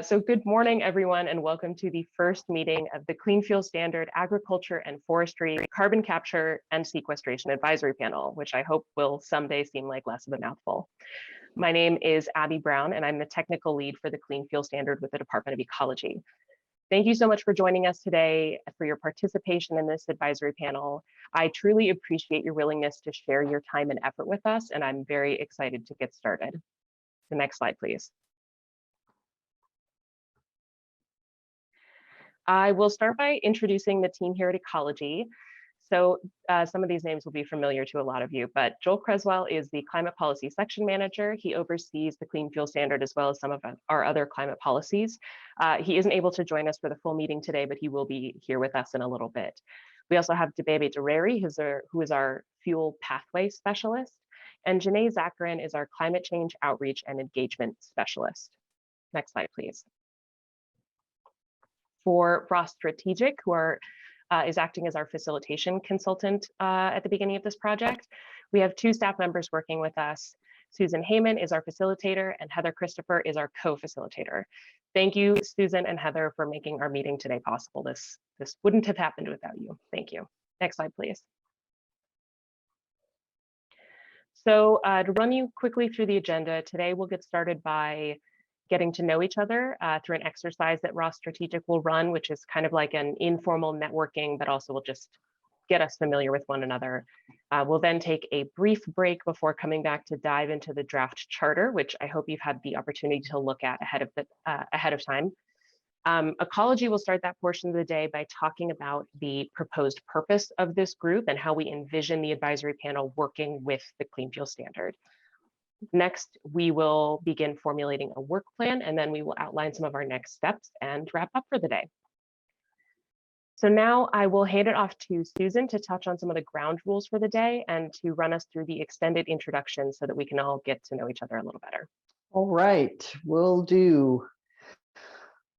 So good morning, everyone, and welcome to the first meeting of the Clean Fuel Standard Agriculture and Forestry Carbon Capture and Sequestration Advisory Panel, which I hope will someday seem like less of a mouthful. My name is Abby Brown, and I'm the technical lead for the Clean Fuel Standard with the Department of Ecology. Thank you so much for joining us today, for your participation in this advisory panel. I truly appreciate your willingness to share your time and effort with us, and I'm very excited to get started. The next slide, please. I will start by introducing the team here at Ecology. So some of these names will be familiar to a lot of you, but Joel Creswell is the Climate Policy Section Manager. He oversees the Clean Fuel Standard as well as some of our other climate policies. He isn't able to join us for the full meeting today, but he will be here with us in a little bit. We also have Debebe Dereri, who is our Fuel Pathway Specialist, and Janae Zacharin is our Climate Change Outreach and Engagement Specialist. Next slide, please. For Frost Strategic, who is acting as our facilitation consultant at the beginning of this project, we have two staff members working with us. Susan Heyman is our facilitator, and Heather Christopher is our co-facilitator. Thank you, Susan and Heather, for making our meeting today possible. This wouldn't have happened without you. Thank you. Next slide, please. So to run you quickly through the agenda, today we'll get started by getting to know each other through an exercise that Ross Strategic will run, which is kind of like an informal networking, but also will just get us familiar with one another. We'll then take a brief break before coming back to dive into the draft charter, which I hope you've had the opportunity to look at ahead of time. Ecology will start that portion of the day by talking about the proposed purpose of this group and how we envision the advisory panel working with the Clean Fuel Standard. Next, we will begin formulating a work plan, and then we will outline some of our next steps and wrap up for the day. So now I will hand it off to Susan to touch on some of the ground rules for the day and to run us through the extended introduction so that we can all get to know each other a little better. All right, will do.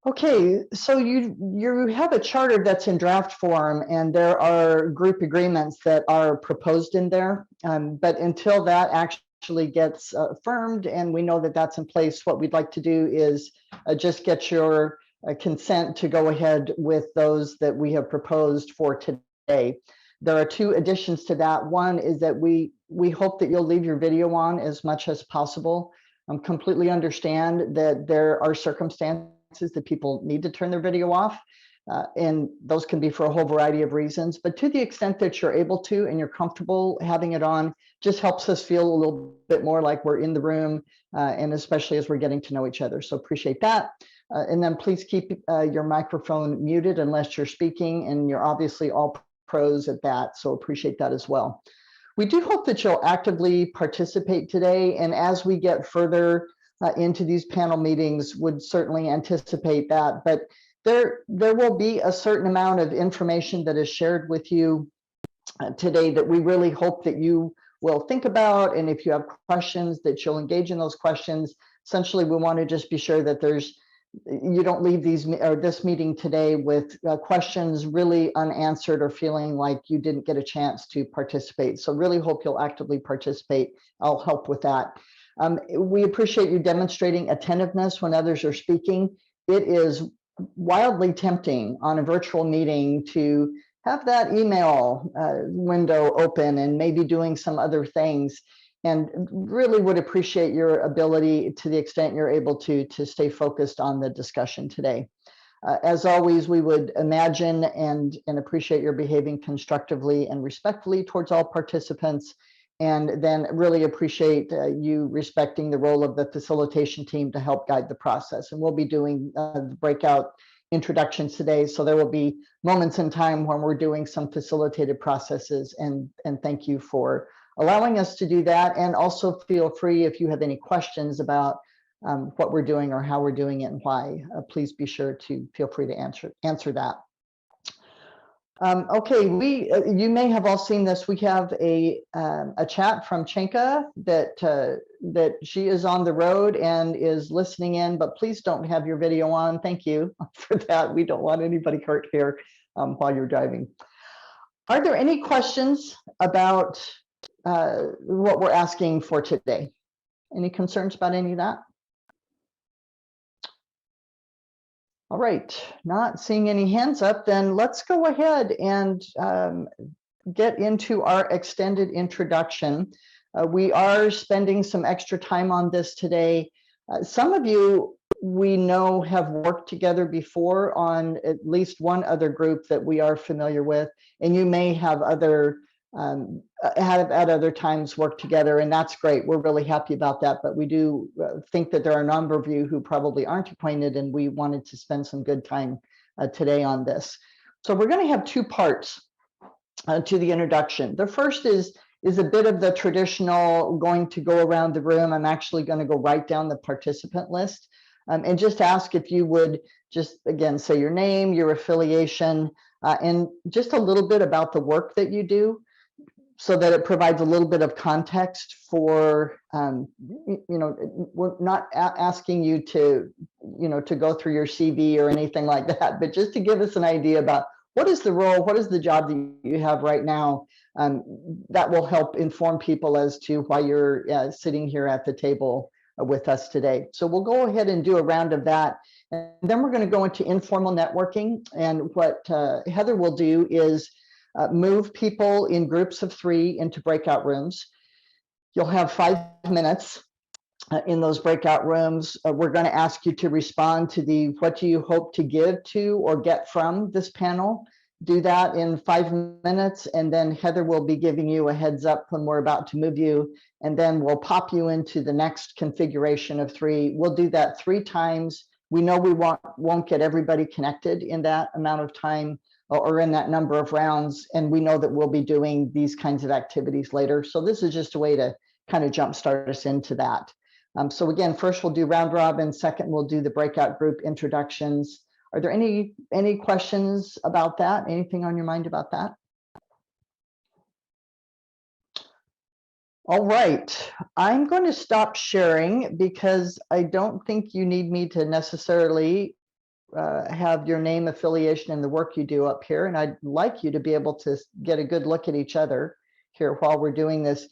Okay, so you have a charter that's in draft form, and there are group agreements that are proposed in there. But until that actually gets affirmed and we know that that's in place, what we'd like to do is just get your consent to go ahead with those that we have proposed for today. There are two additions to that. One is that we hope that you'll leave your video on as much as possible. Completely understand that there are circumstances that people need to turn their video off, and those can be for a whole variety of reasons, but to the extent that you're able to and you're comfortable having it on, just helps us feel a little bit more like we're in the room, and especially as we're getting to know each other. So appreciate that. And then please keep your microphone muted unless you're speaking, and you're obviously all pros at that, so appreciate that as well. We do hope that you'll actively participate today, and as we get further into these panel meetings, would certainly anticipate that, but there will be a certain amount of information that is shared with you today that we really hope that you will think about, and if you have questions, that you'll engage in those questions. Essentially, we want to just be sure that you don't leave this meeting today with questions really unanswered or feeling like you didn't get a chance to participate. So really hope you'll actively participate. I'll help with that. We appreciate you demonstrating attentiveness when others are speaking. It is wildly tempting on a virtual meeting to have that email window open and maybe doing some other things, and really would appreciate your ability, to the extent you're able to stay focused on the discussion today. As always, we would imagine and appreciate your behaving constructively and respectfully towards all participants, and then really appreciate you respecting the role of the facilitation team to help guide the process. And we'll be doing the breakout introductions today, so there will be moments in time when we're doing some facilitated processes, and thank you for allowing us to do that. And also feel free, if you have any questions about what we're doing or how we're doing it and why, please be sure to feel free to answer that. Okay, you may have all seen this. We have a chat from Chenka that she is on the road and is listening in, but please don't have your video on. Thank you for that. We don't want anybody hurt here while you're driving. Are there any questions about what we're asking for today? Any concerns about any of that? All right, not seeing any hands up, then let's go ahead and get into our extended introduction. We are spending some extra time on this today. Some of you we know have worked together before on at least one other group that we are familiar with, and you may have have at other times worked together, and that's great. We're really happy about that, but we do think that there are a number of you who probably aren't acquainted, and we wanted to spend some good time today on this. So we're going to have two parts to the introduction. The first is a bit of the traditional going to go around the room. I'm actually going to go write down the participant list and just ask if you would just, again, say your name, your affiliation, and just a little bit about the work that you do, so that it provides a little bit of context for, we're not asking you to, to go through your CV or anything like that, but just to give us an idea about what is the role, what is the job that you have right now. That will help inform people as to why you're sitting here at the table with us today. So we'll go ahead and do a round of that. And then we're going to go into informal networking. And what Heather will do is move people in groups of 3 into breakout rooms. You'll have 5 minutes in those breakout rooms. We're going to ask you to respond to the what do you hope to give to or get from this panel. Do that in 5 minutes, and then Heather will be giving you a heads up when we're about to move you, and then we'll pop you into the next configuration of 3. We'll do that 3 times. We know we won't get everybody connected in that amount of time or in that number of rounds, and we know that we'll be doing these kinds of activities later. So this is just a way to kind of jumpstart us into that. So again, first we'll do round robin, second we'll do the breakout group introductions. Are there any questions about that? Anything on your mind about that? All right, I'm going to stop sharing because I don't think you need me to necessarily have your name, affiliation, and the work you do up here. And I'd like you to be able to get a good look at each other here while we're doing this.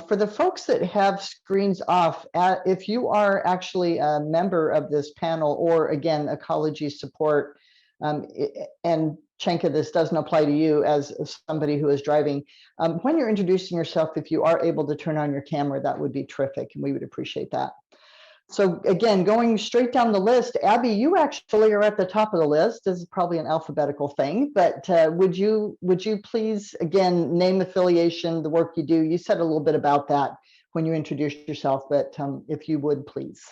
For the folks that have screens off, if you are actually a member of this panel, or again, ecology support, and Chenka, this doesn't apply to you as somebody who is driving. When you're introducing yourself, if you are able to turn on your camera, that would be terrific, and we would appreciate that. So again, going straight down the list, Abby, you actually are at the top of the list. This is probably an alphabetical thing, but would you please, again, name, affiliation, the work you do? You said a little bit about that when you introduced yourself, but if you would, please.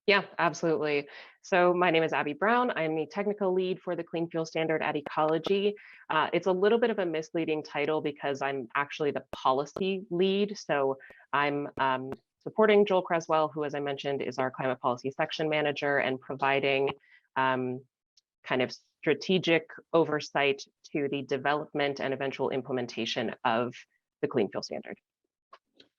Yeah, absolutely. So my name is Abby Brown. I'm the technical lead for the Clean Fuel Standard at Ecology. It's a little bit of a misleading title because I'm actually the policy lead. So I'm supporting Joel Creswell, who, as I mentioned, is our climate policy section manager, and providing kind of strategic oversight to the development and eventual implementation of the Clean Fuel Standard.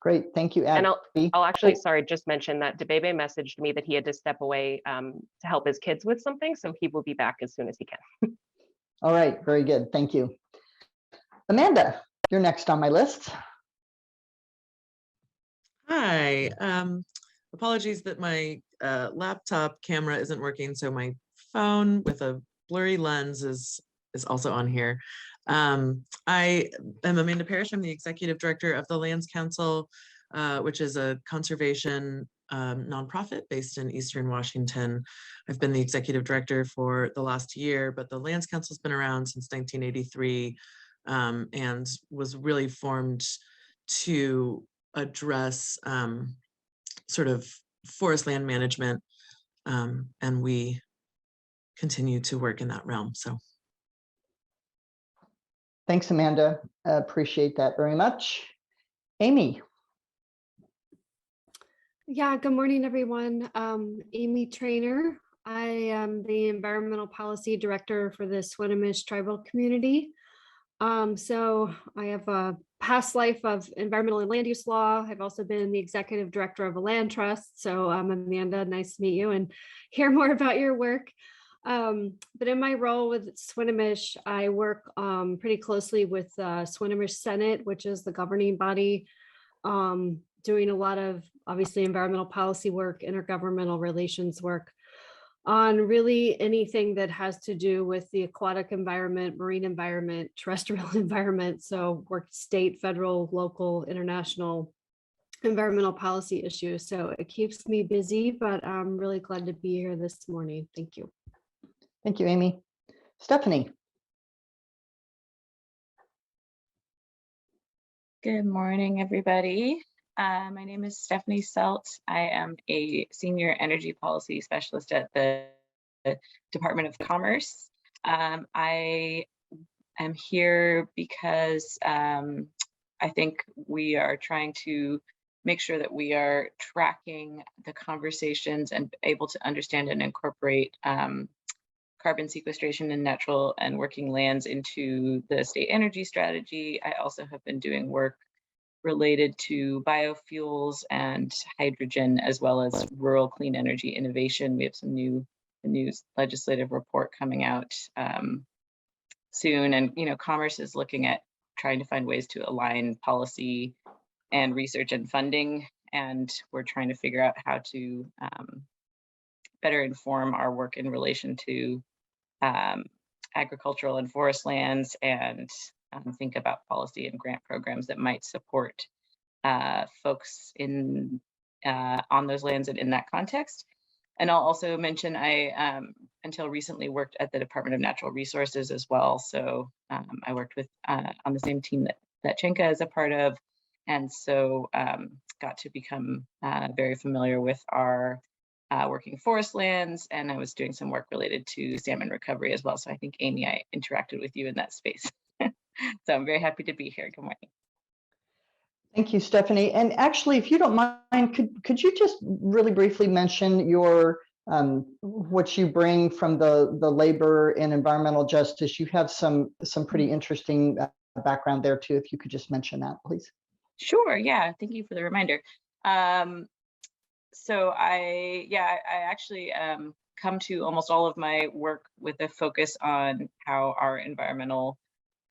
Great, thank you, Abby. And I'll actually, sorry, just mention that Debebe messaged me that he had to step away to help his kids with something, so he will be back as soon as he can. All right, very good, thank you. Amanda, you're next on my list. Hi, apologies that my laptop camera isn't working, so my phone with a blurry lens is also on here. I am Amanda Parrish. I'm the executive director of the Lands Council, which is a conservation nonprofit based in Eastern Washington. I've been the executive director for the last year, but the Lands Council's been around since 1983 and was really formed to address sort of forest land management, and we continue to work in that realm. So thanks, Amanda. Appreciate that very much. Amy. Yeah, good morning, everyone. Amy Trainer. I am the Environmental Policy Director for the Swinomish Tribal Community. So I have a past life of environmental and land use law. I've also been the Executive Director of a land trust. So Amanda, nice to meet you and hear more about your work. But in my role with Swinomish, I work pretty closely with Swinomish Senate, which is the governing body, doing a lot of obviously environmental policy work, intergovernmental relations work. on really anything that has to do with the aquatic environment, marine environment, terrestrial environment. So work state, federal, local, international environmental policy issues. So it keeps me busy, but I'm really glad to be here this morning. Thank you. Thank you, Amy. Stephanie. Good morning, everybody. My name is Stephanie Selt. I am a senior energy policy specialist at the Department of Commerce. I am here because I think we are trying to make sure that we are tracking the conversations and able to understand and incorporate carbon sequestration in natural and working lands into the state energy strategy. I also have been doing work related to biofuels and hydrogen, as well as rural clean energy innovation. We have some new legislative report coming out soon, and Commerce is looking at trying to find ways to align policy and research and funding, and we're trying to figure out how to better inform our work in relation to agricultural and forest lands, and think about policy and grant programs that might support folks in on those lands and in that context. And I'll also mention I until recently worked at the Department of Natural Resources as well. So I worked with on the same team that Chenka is a part of, and so got to become very familiar with our working forest lands, and I was doing some work related to salmon recovery as well. So I think, Amy, I interacted with you in that space. So I'm very happy to be here. Good morning. Thank you, Stephanie. And actually, if you don't mind, could you just really briefly mention your what you bring from the labor and environmental justice? You have some pretty interesting background there too. If you could just mention that, please. Sure. Yeah. Thank you for the reminder. So I actually come to almost all of my work with a focus on how our environmental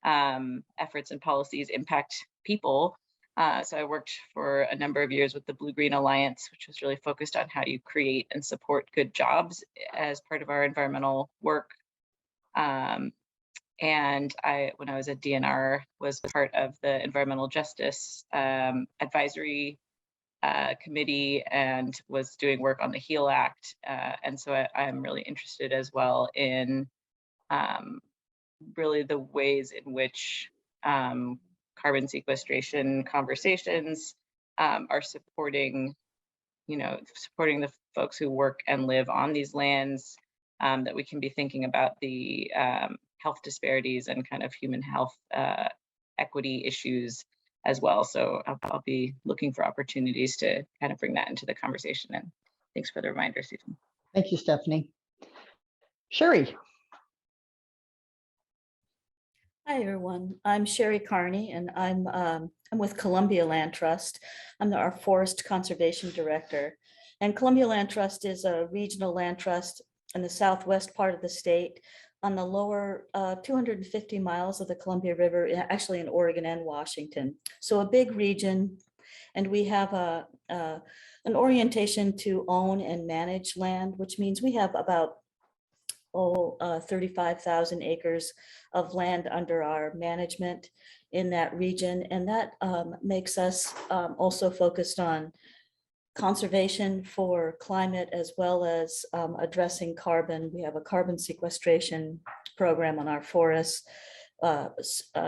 efforts and policies impact people. So I worked for a number of years with the Blue-Green Alliance, which was really focused on how you create and support good jobs as part of our environmental work. And when I was at DNR, was part of the Environmental Justice Advisory Committee and was doing work on the HEAL Act. And so I'm really interested as well in really the ways in which carbon sequestration conversations are supporting the folks who work and live on these lands, that we can be thinking about the health disparities and kind of human health equity issues as well. So I'll be looking for opportunities to kind of bring that into the conversation. And thanks for the reminder, Susan. Thank you, Stephanie. Sherry. Hi, everyone. I'm Sherry Carney, and I'm with Columbia Land Trust. I'm our Forest Conservation Director. And Columbia Land Trust is a regional land trust in the southwest part of the state on the lower 250 miles of the Columbia River, actually in Oregon and Washington. So a big region, and we have an orientation to own and manage land, which means we have about 35,000 acres of land under our management in that region. And that makes us also focused on conservation for climate, as well as addressing carbon. We have a carbon sequestration program on our forests.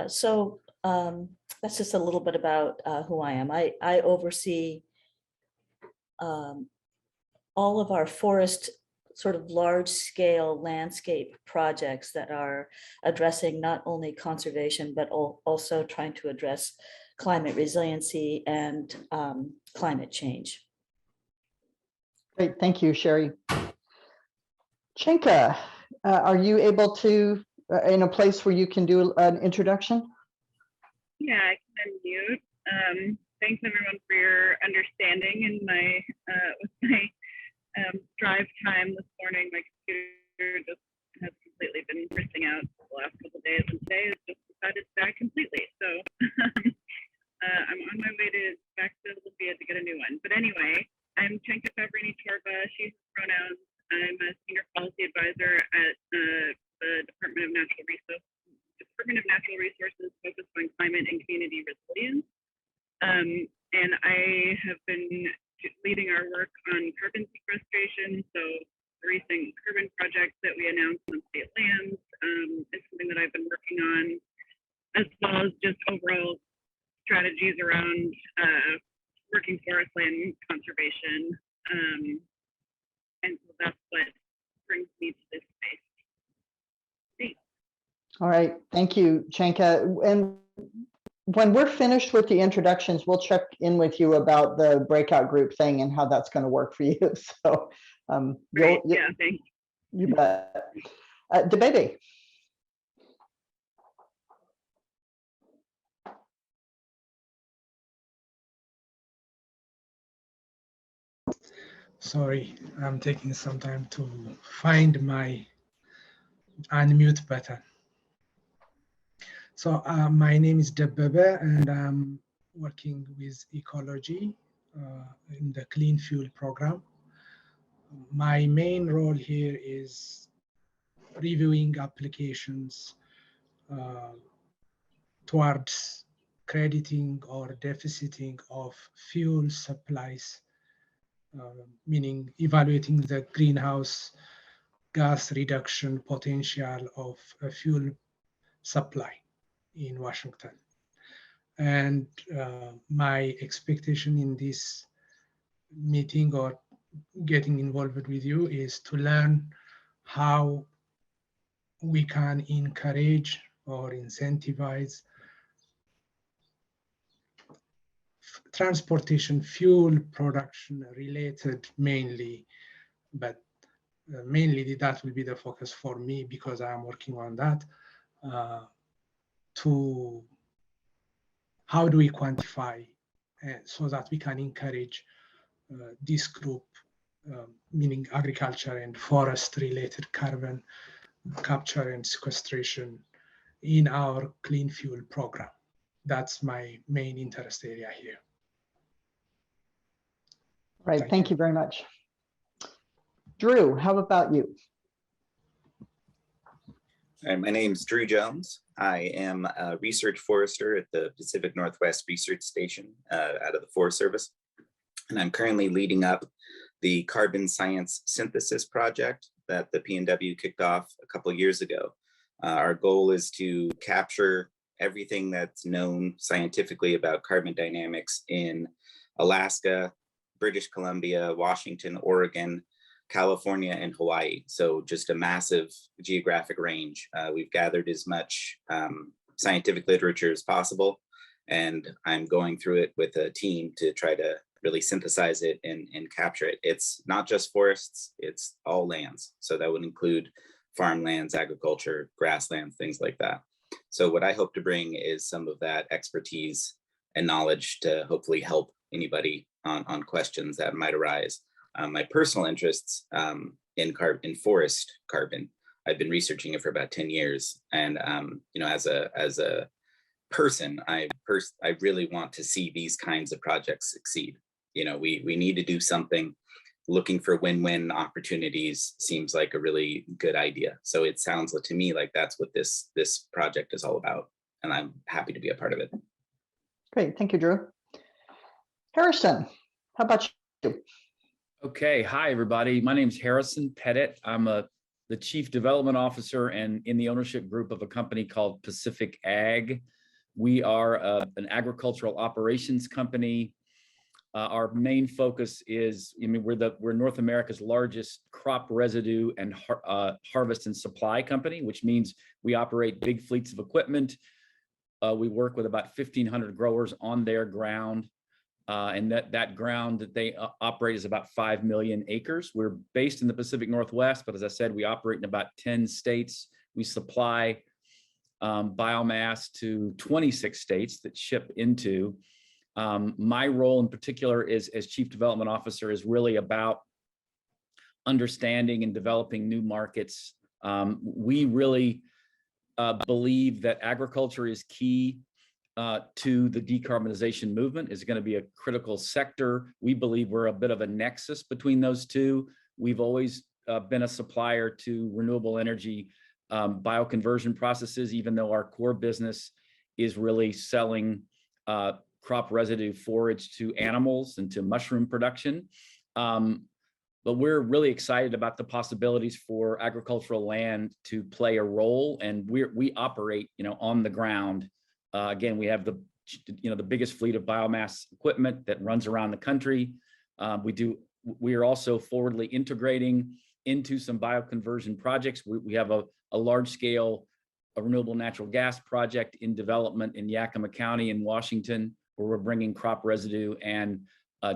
So that's just a little bit about who I am. I oversee all of our forest sort of large scale landscape projects that are addressing not only conservation, but also trying to address climate resiliency and climate change. Great, thank you, Sherry. Chenka, are you able to, in a place where you can do an introduction? Yeah, I can unmute. Thanks everyone for your understanding in my with my drive time this morning. My computer just has completely been missing out the last couple of days, and today it's just decided to die completely. So I'm on my way back to Olympia to get a new one. But anyway, I'm Chenka Fabrini Chorba, she, her pronouns. I'm a senior policy advisor at the Department of Natural Resources focused on climate and community resilience. And I have been leading our work on carbon sequestration. So the recent carbon project that we announced on state lands is something that I've been working on, as well as just overall strategies around working forest land conservation. And so that's what brings me to this space. Thanks. All right, thank you, Chanka. And when we're finished with the introductions, we'll check in with you about the breakout group thing and how that's going to work for you. So Great. Yeah, thanks. You bet. Debebe. Sorry, I'm taking some time to find my unmute button. So my name is Debebe, and I'm working with ecology in the Clean Fuel program. My main role here is reviewing applications towards crediting or deficiting of fuel supplies, meaning evaluating the greenhouse gas reduction potential of a fuel supply in Washington. And my expectation in this meeting or getting involved with you is to learn how we can encourage or incentivize transportation fuel production related mainly, but mainly that will be the focus for me because I'm working on that, to how do we quantify so that we can encourage this group, meaning agriculture and forest related carbon capture and sequestration in our clean fuel program. That's my main interest area here. Right, thank you very much. Drew, how about you? Hi, my name is Drew Jones. I am a research forester at the Pacific Northwest Research Station out of the Forest Service. And I'm currently leading up the carbon science synthesis project that the PNW kicked off a couple of years ago. Our goal is to capture everything that's known scientifically about carbon dynamics in Alaska, British Columbia, Washington, Oregon, California, and Hawaii. So just a massive geographic range. We've gathered as much scientific literature as possible, and I'm going through it with a team to try to really synthesize it and capture it. It's not just forests, it's all lands. So that would include farmlands, agriculture, grasslands, things like that. So what I hope to bring is some of that expertise and knowledge to hopefully help anybody on questions that might arise. My personal interests in forest carbon, I've been researching it for about 10 years. And you know, as a person, I really want to see these kinds of projects succeed. You know, we need to do something. Looking for win-win opportunities seems like a really good idea. So it sounds to me like that's what this project is all about. And I'm happy to be a part of it. Great, thank you, Drew. Harrison, how about you? Okay, hi everybody. My name is Harrison Pettit. I'm the Chief Development Officer and in the ownership group of a company called Pacific Ag. We are an agricultural operations company. Our main focus is, we're North America's largest crop residue and harvest and supply company, which means we operate big fleets of equipment. We work with about 1,500 growers on their ground. And that ground that they operate is about 5 million acres. We're based in the Pacific Northwest, but as I said, we operate in about 10 states. We supply biomass to 26 states that ship into. My role in particular is as Chief Development Officer is really about understanding and developing new markets. We really believe that agriculture is key to the decarbonization movement, is going to be a critical sector. We believe we're a bit of a nexus between those two. We've always been a supplier to renewable energy bioconversion processes, even though our core business is really selling crop residue forage to animals and to mushroom production. But we're really excited about the possibilities for agricultural land to play a role, and we operate, on the ground. Again, we have the biggest fleet of biomass equipment that runs around the country. We are also forwardly integrating into some bioconversion projects. We have a large scale renewable natural gas project in development in Yakima County in Washington, where we're bringing crop residue and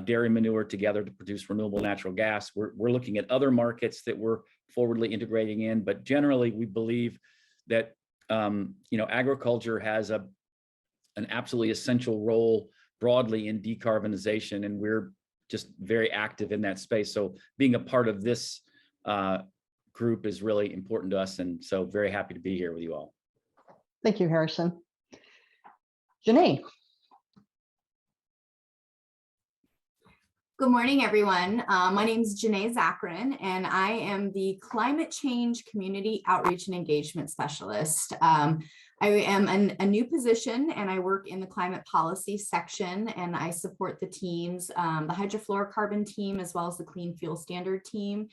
dairy manure together to produce renewable natural gas. We're looking at other markets that we're forwardly integrating in, but generally we believe that agriculture has an absolutely essential role broadly in decarbonization, and we're just very active in that space. So being a part of this group is really important to us, and so very happy to be here with you all. Thank you, Harrison. Janae. Good morning, everyone. My name is Janae Zachrin, and I am the Climate Change Community Outreach and Engagement Specialist. I am a new position, and I work in the climate policy section, and I support the teams, the hydrofluorocarbon team, as well as the clean fuel standard team.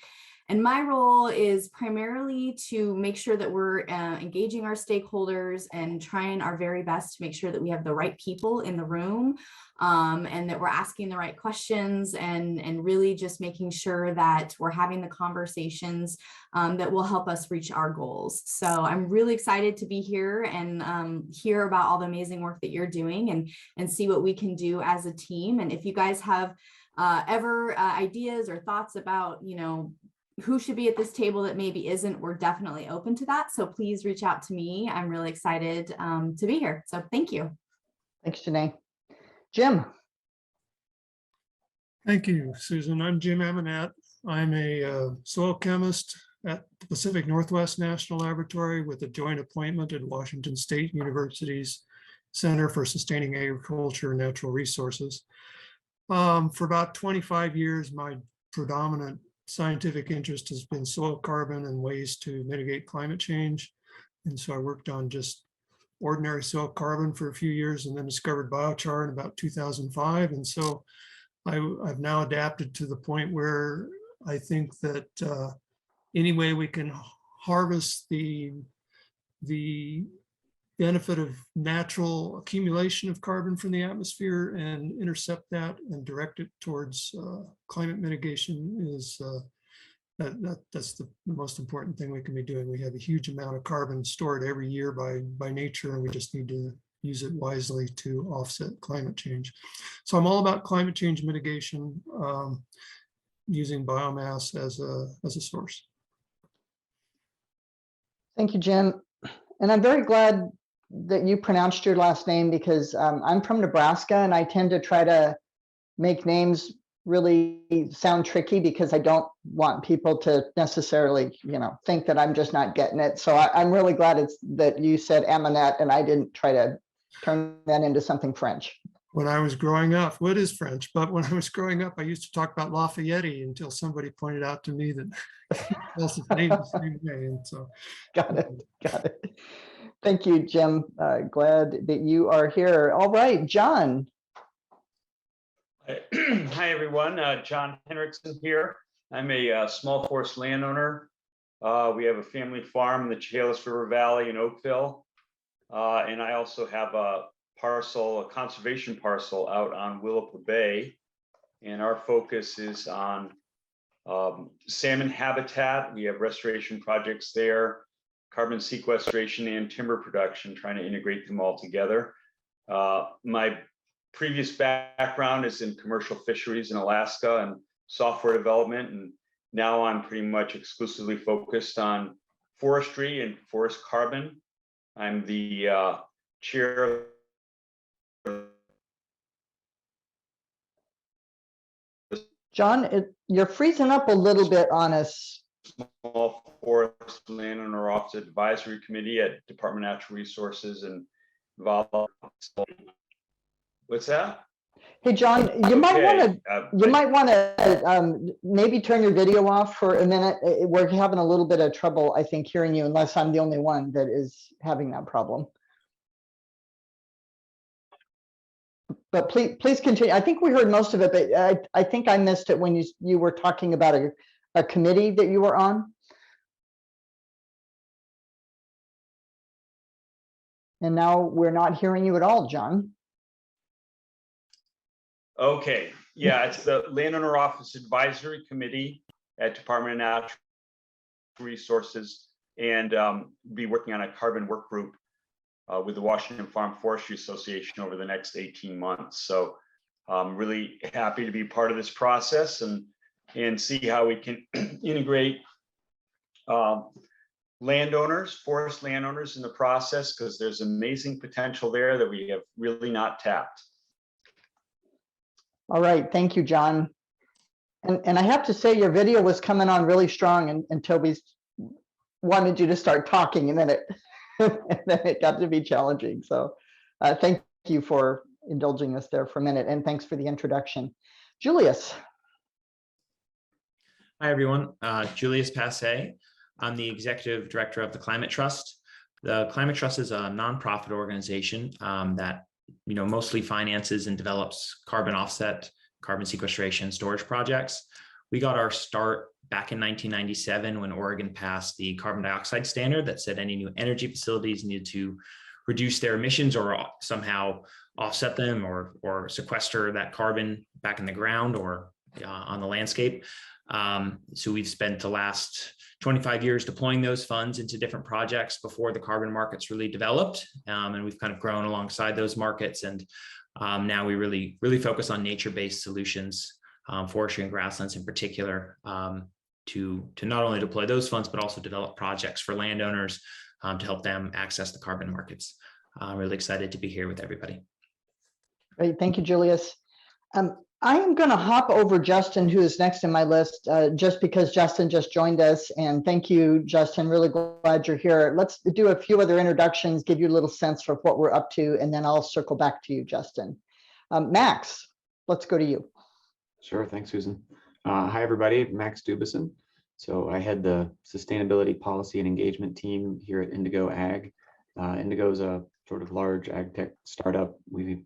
And my role is primarily to make sure that we're engaging our stakeholders and trying our very best to make sure that we have the right people in the room, and that we're asking the right questions, and really just making sure that we're having the conversations that will help us reach our goals. So I'm really excited to be here and hear about all the amazing work that you're doing and see what we can do as a team. And if you guys have ever ideas or thoughts about, who should be at this table that maybe isn't, we're definitely open to that. So please reach out to me. I'm really excited to be here. So thank you. Thanks, Janae. Jim. Thank you, Susan. I'm Jim Amanat. I'm a soil chemist at the Pacific Northwest National Laboratory with a joint appointment at Washington State University's Center for Sustaining Agriculture and Natural Resources. For about 25 years, my predominant scientific interest has been soil carbon and ways to mitigate climate change. And so I worked on just ordinary soil carbon for a few years and then discovered biochar in about 2005. And so I've now adapted to the point where I think that any way we can harvest the benefit of natural accumulation of carbon from the atmosphere and intercept that and direct it towards climate mitigation is that's the most important thing we can be doing. We have a huge amount of carbon stored every year by nature, and we just need to use it wisely to offset climate change. So I'm all about climate change mitigation using biomass as a source. Thank you, Jim. And I'm very glad that you pronounced your last name, because I'm from Nebraska and I tend to try to make names really sound tricky because I don't want people to necessarily, think that I'm just not getting it. So I'm really glad that you said Amanat and I didn't try to turn that into something French. When I was growing up, what is French? But when I was growing up, I used to talk about Lafayette until somebody pointed out to me that that's his name the same way. And so, got it. Thank you, Jim. Glad that you are here. All right, John. Hi, everyone. John Henriksen here. I'm a small forest landowner. We have a family farm in the Chehalis River Valley in Oakville. And I also have a conservation parcel out on Willapa Bay. And our focus is on salmon habitat. We have restoration projects there, carbon sequestration and timber production, trying to integrate them all together. My previous background is in commercial fisheries in Alaska and software development. And now I'm pretty much exclusively focused on forestry and forest carbon. I'm the chair of John, you're freezing up a little bit on us. Small Forest Landowner Office Advisory Committee at Department of Natural Resources and What's that? Hey, John, you might want to maybe turn your video off for a minute. We're having a little bit of trouble, I think, hearing you, unless I'm the only one that is having that problem. But please continue. I think we heard most of it, but I think I missed it when you were talking about a committee that you were on. And now we're not hearing you at all, John. Okay, yeah, it's the Landowner Office Advisory Committee at Department of Natural Resources, and be working on a carbon work group with the Washington Farm Forestry Association over the next 18 months. So I'm really happy to be part of this process and see how we can integrate landowners, forest landowners in the process, because there's amazing potential there that we have really not tapped. All right, thank you, John. And I have to say your video was coming on really strong until we wanted you to start talking, and then it got to be challenging. So thank you for indulging us there for a minute, and thanks for the introduction. Julius. Hi, everyone. Julius Passe. I'm the executive director of the Climate Trust. The Climate Trust is a nonprofit organization that mostly finances and develops carbon offset, carbon sequestration, storage projects. We got our start back in 1997 when Oregon passed the carbon dioxide standard that said any new energy facilities needed to reduce their emissions or somehow offset them or sequester that carbon back in the ground or on the landscape. So we've spent the last 25 years deploying those funds into different projects before the carbon markets really developed. And we've kind of grown alongside those markets. And now we really focus on nature-based solutions, forestry and grasslands in particular, to not only deploy those funds, but also develop projects for landowners to help them access the carbon markets. I'm really excited to be here with everybody. Great, thank you, Julius. I am going to hop over Justin, who is next in my list, just because Justin just joined us. And thank you, Justin. Really glad you're here. Let's do a few other introductions, give you a little sense for what we're up to, and then I'll circle back to you, Justin. Max, let's go to you. Sure. Thanks, Susan. Hi, everybody. Max Dubison. So I head the Sustainability Policy and Engagement team here at Indigo Ag. Indigo is a sort of large ag tech startup. We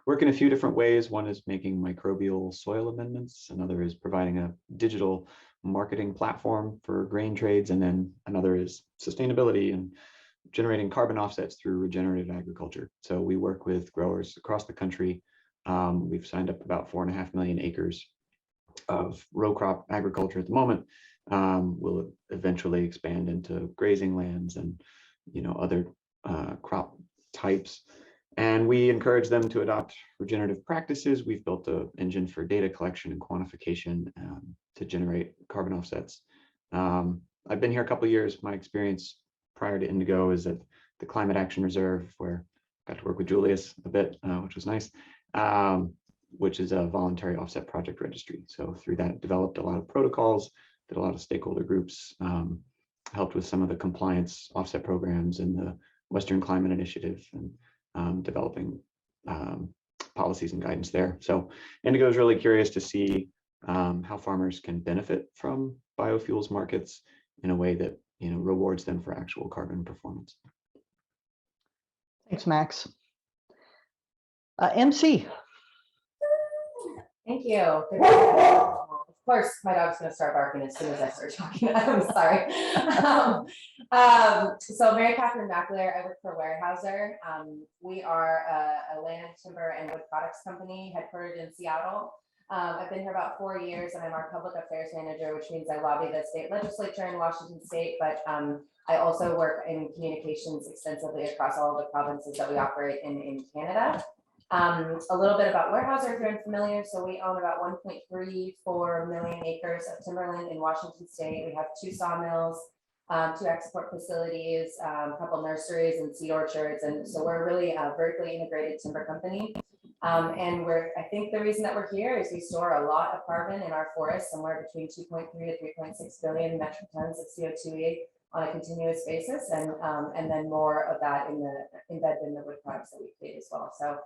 work in a few different ways. One is making microbial soil amendments. Another is providing a digital marketing platform for grain trades. And then another is sustainability and generating carbon offsets through regenerative agriculture. So we work with growers across the country. We've signed up about 4.5 million acres of row crop agriculture at the moment. We'll eventually expand into grazing lands and other crop types. And we encourage them to adopt regenerative practices. We've built an engine for data collection and quantification to generate carbon offsets. I've been here a couple of years. My experience prior to Indigo is at the Climate Action Reserve, where I got to work with Julius a bit, which was nice, which is a voluntary offset project registry. So through that, developed a lot of protocols, did a lot of stakeholder groups, helped with some of the compliance offset programs in the Western Climate Initiative, and developing policies and guidance there. So Indigo is really curious to see how farmers can benefit from biofuels markets in a way that rewards them for actual carbon performance. Thanks, Max. MC. Thank you. Of course, my dog's going to start barking as soon as I start talking. I'm sorry. So Mary Catherine McAleer, I work for Weyerhaeuser. We are a land, timber, and wood products company headquartered in Seattle. I've been here about 4 years, and I'm our public affairs manager, which means I lobby the state legislature in Washington State, but I also work in communications extensively across all of the provinces that we operate in Canada. A little bit about Weyerhaeuser, if you're unfamiliar. So we own about 1.34 million acres of timberland in Washington State. We have 2 sawmills, 2 export facilities, a couple nurseries and seed orchards. And so we're really a vertically integrated timber company. And I think the reason that we're here is we store a lot of carbon in our forests, somewhere between 2.3 to 3.6 billion metric tons of CO2 on a continuous basis. And then more of that embedded in the wood products that we create as well. So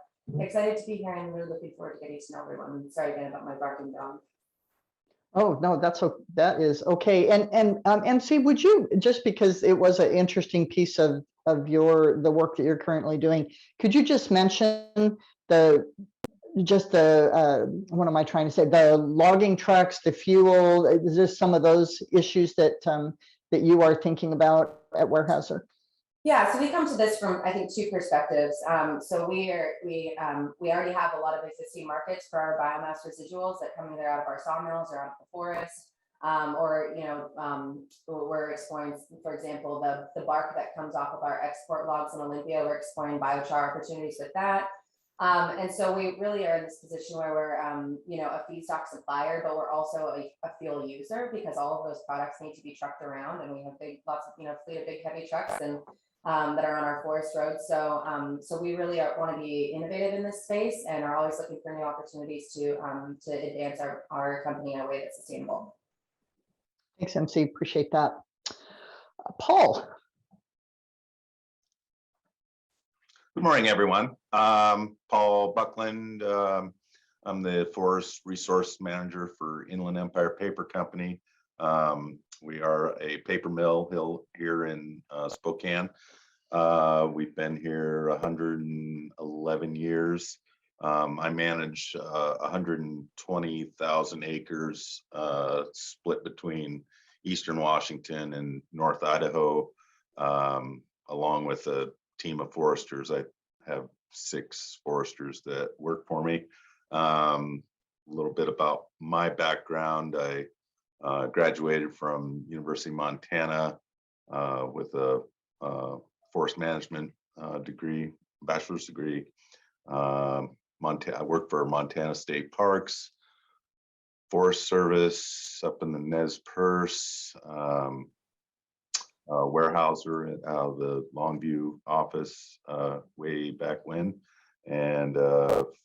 excited to be here and really looking forward to getting to know everyone. Sorry again about my barking dog. Oh, no, that is okay. And MC, would you, just because it was an interesting piece of the work that you're currently doing, could you just mention what am I trying to say? The logging trucks, the fuel, is there some of those issues that you are thinking about at Weyerhaeuser? Yeah, so we come to this from, I think, two perspectives. So we already have a lot of existing markets for our biomass residuals that come either out of our sawmills or out of the forest, or we're exploring, for example, the bark that comes off of our export logs in Olympia. We're exploring biochar opportunities with that. And so we really are in this position where we're, a feedstock supplier, but we're also a fuel user, because all of those products need to be trucked around, and we have lots of, fleet of big heavy trucks and that are on our forest roads. So we really want to be innovative in this space and are always looking for new opportunities to advance our company in a way that's sustainable. Thanks, MC. Appreciate that. Paul. Good morning, everyone. Paul Buckland. I'm the Forest Resource Manager for Inland Empire Paper Company. We are a paper mill here in Spokane. We've been here 111 years. I manage 120,000 acres split between Eastern Washington and North Idaho, along with a team of foresters. I have 6 foresters that work for me. A little bit about my background. I graduated from University of Montana with a forest management degree, bachelor's degree. I worked for Montana State Parks, Forest Service up in the Nez Perce, Weyerhaeuser out of the Longview office way back when, and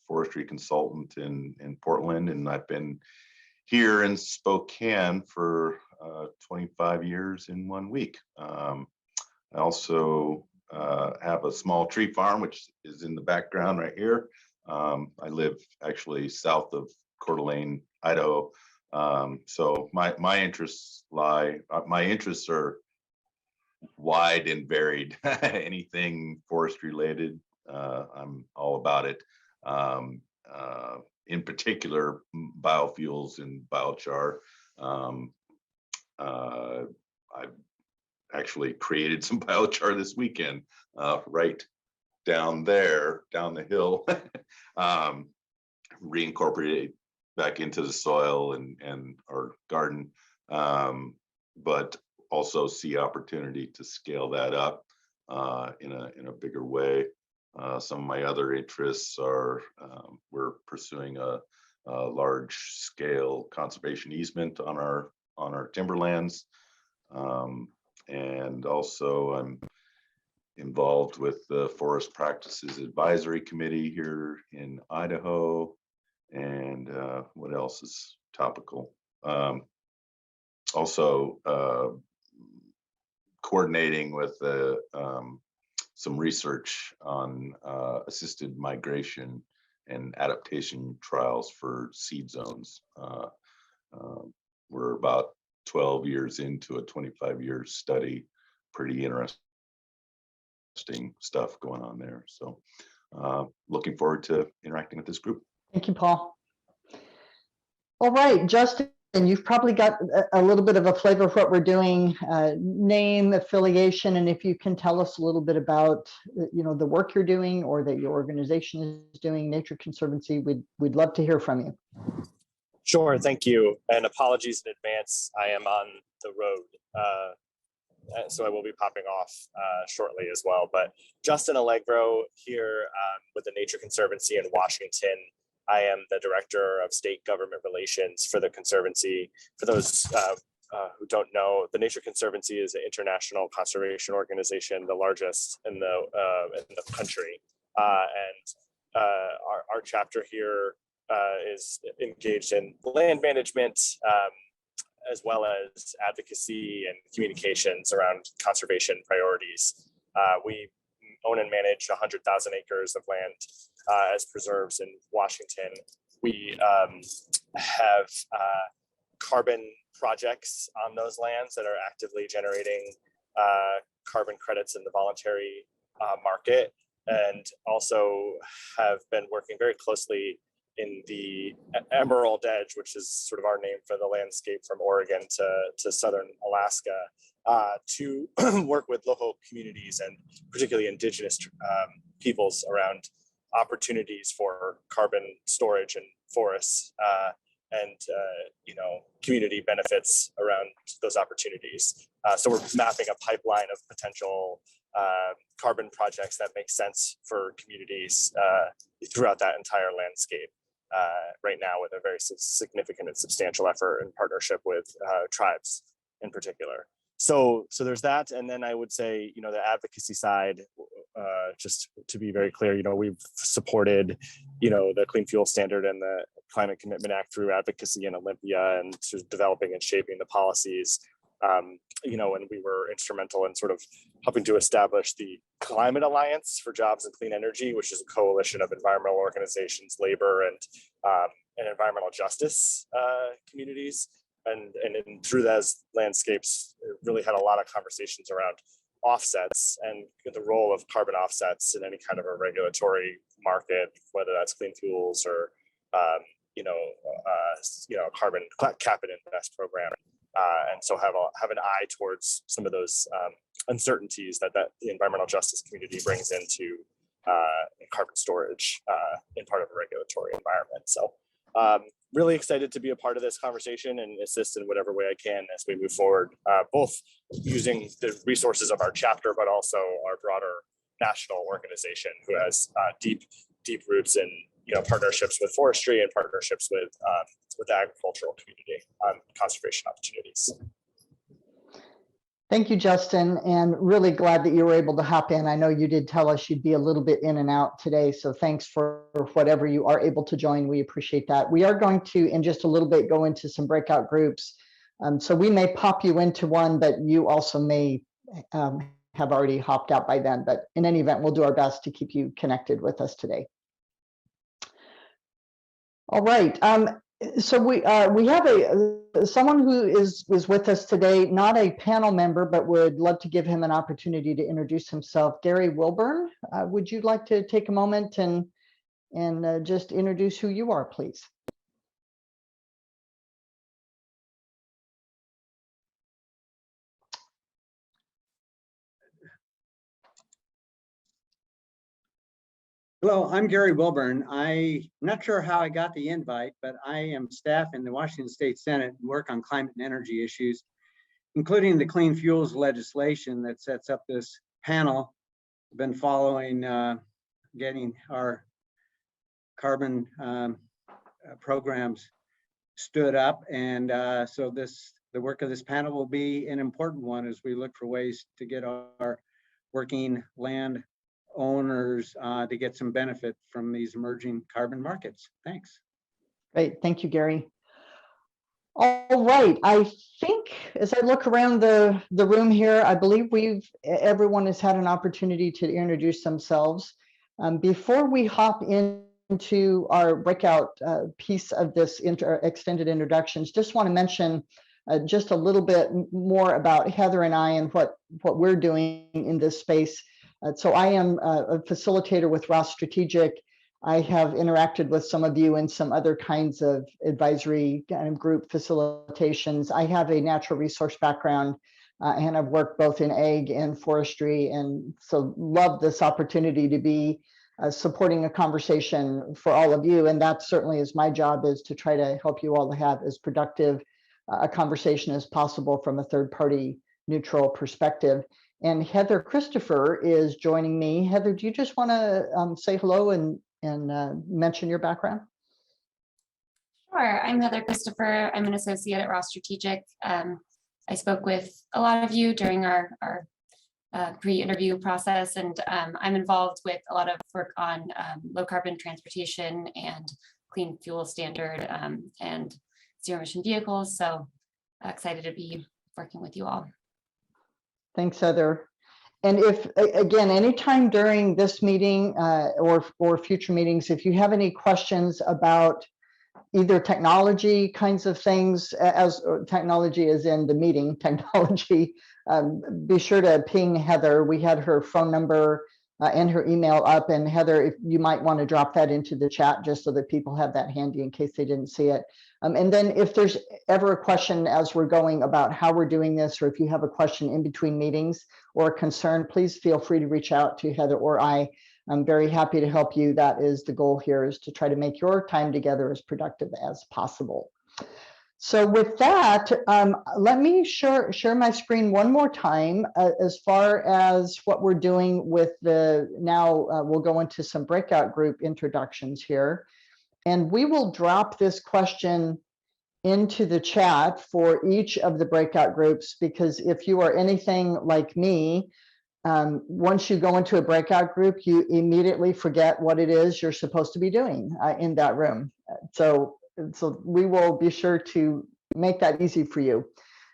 forestry consultant in Portland. And I've been here in Spokane for 25 years in 1 week. I also have a small tree farm, which is in the background right here. I live actually south of Coeur d'Alene, Idaho. So my interests are wide and varied. Anything forest related, I'm all about it. In particular, biofuels and biochar. I've actually created some biochar this weekend, right down there, down the hill, reincorporated back into the soil and our garden, but also see opportunity to scale that up in a bigger way. Some of my other interests are we're pursuing a large scale conservation easement on our timberlands, and also I'm involved with the Forest Practices Advisory Committee here in Idaho. And what else is topical? Also coordinating with some research on assisted migration and adaptation trials for seed zones. We're about 12 years into a 25-year study. Pretty interesting stuff going on there. So looking forward to interacting with this group. Thank you, Paul. All right, Justin, you've probably got a little bit of a flavor of what we're doing, name, affiliation, and if you can tell us a little bit about the work you're doing or that your organization is doing, Nature Conservancy, we'd love to hear from you. Sure, thank you, and apologies in advance. I am on the road, so I will be popping off shortly as well. But Justin Allegro here with the Nature Conservancy in Washington. I am the Director of State Government Relations for the Conservancy. For those who don't know, the Nature Conservancy is an international conservation organization, the largest in the country. And our chapter here is engaged in land management, as well as advocacy and communications around conservation priorities. We own and manage 100,000 acres of land as preserves in Washington. We have carbon projects on those lands that are actively generating carbon credits in the voluntary market, and also have been working very closely in the Emerald Edge, which is sort of our name for the landscape from Oregon to southern Alaska, to work with local communities and particularly indigenous peoples around opportunities for carbon storage and forests, and community benefits around those opportunities. So we're mapping a pipeline of potential carbon projects that make sense for communities throughout that entire landscape right now, with a very significant and substantial effort in partnership with tribes in particular. So there's that. And then I would say, the advocacy side, just to be very clear, we've supported, the Clean Fuel Standard and the Climate Commitment Act through advocacy in Olympia, and sort of developing and shaping the policies. And we were instrumental in sort of helping to establish the Climate Alliance for Jobs and Clean Energy, which is a coalition of environmental organizations, labor, and environmental justice communities. And through those landscapes, it really had a lot of conversations around offsets and the role of carbon offsets in any kind of a regulatory market, whether that's clean fuels or carbon cap and invest program. And so have an eye towards some of those uncertainties that the environmental justice community brings into carbon storage in part of a regulatory environment. So really excited to be a part of this conversation and assist in whatever way I can as we move forward, both using the resources of our chapter, but also our broader national organization, who has deep roots in partnerships with forestry and partnerships with the agricultural community on conservation opportunities. Thank you, Justin, and really glad that you were able to hop in. I know you did tell us you'd be a little bit in and out today, so thanks for whatever you are able to join. We appreciate that. We are going to, in just a little bit, go into some breakout groups. So we may pop you into one, but you also may have already hopped out by then. But in any event, we'll do our best to keep you connected with us today. All right. So we have someone who is with us today, not a panel member, but would love to give him an opportunity to introduce himself. Gary Wilburn, would you like to take a moment and just introduce who you are, please? Hello, I'm Gary Wilburn. I'm not sure how I got the invite, but I am staff in the Washington State Senate and work on climate and energy issues, including the clean fuels legislation that sets up this panel. I've been following getting our carbon programs stood up, and so the work of this panel will be an important one as we look for ways to get our working land owners to get some benefit from these emerging carbon markets. Thanks. Great, thank you, Gary. All right, I think as I look around the room here, I believe everyone has had an opportunity to introduce themselves. Before we hop into our breakout piece of this extended introductions, just want to mention just a little bit more about Heather and I and what we're doing in this space. So I am a facilitator with Ross Strategic. I have interacted with some of you in some other kinds of advisory kind of group facilitations. I have a natural resource background and I've worked both in ag and forestry, and so love this opportunity to be supporting a conversation for all of you. And that certainly is my job, is to try to help you all to have as productive a conversation as possible from a third-party neutral perspective. And Heather Christopher is joining me. Heather, do you just want to say hello and mention your background? Sure, I'm Heather Christopher. I'm an associate at Ross Strategic. I spoke with a lot of you during our pre-interview process, and I'm involved with a lot of work on low carbon transportation and clean fuel standard and zero emission vehicles. So excited to be working with you all. Thanks, Heather. And if, again, anytime during this meeting or future meetings, if you have any questions about either technology kinds of things, as technology is in the meeting technology, be sure to ping Heather. We had her phone number and her email up, and Heather, if you might want to drop that into the chat just so that people have that handy in case they didn't see it. And then if there's ever a question as we're going about how we're doing this, or if you have a question in between meetings or a concern, please feel free to reach out to Heather or I. I'm very happy to help you. That is the goal here, is to try to make your time together as productive as possible. So with that, let me share my screen one more time as far as what we're doing with the, now we'll go into some breakout group introductions here. And we will drop this question into the chat for each of the breakout groups, because if you are anything like me, once you go into a breakout group, you immediately forget what it is you're supposed to be doing in that room. So we will be sure to make that easy for you.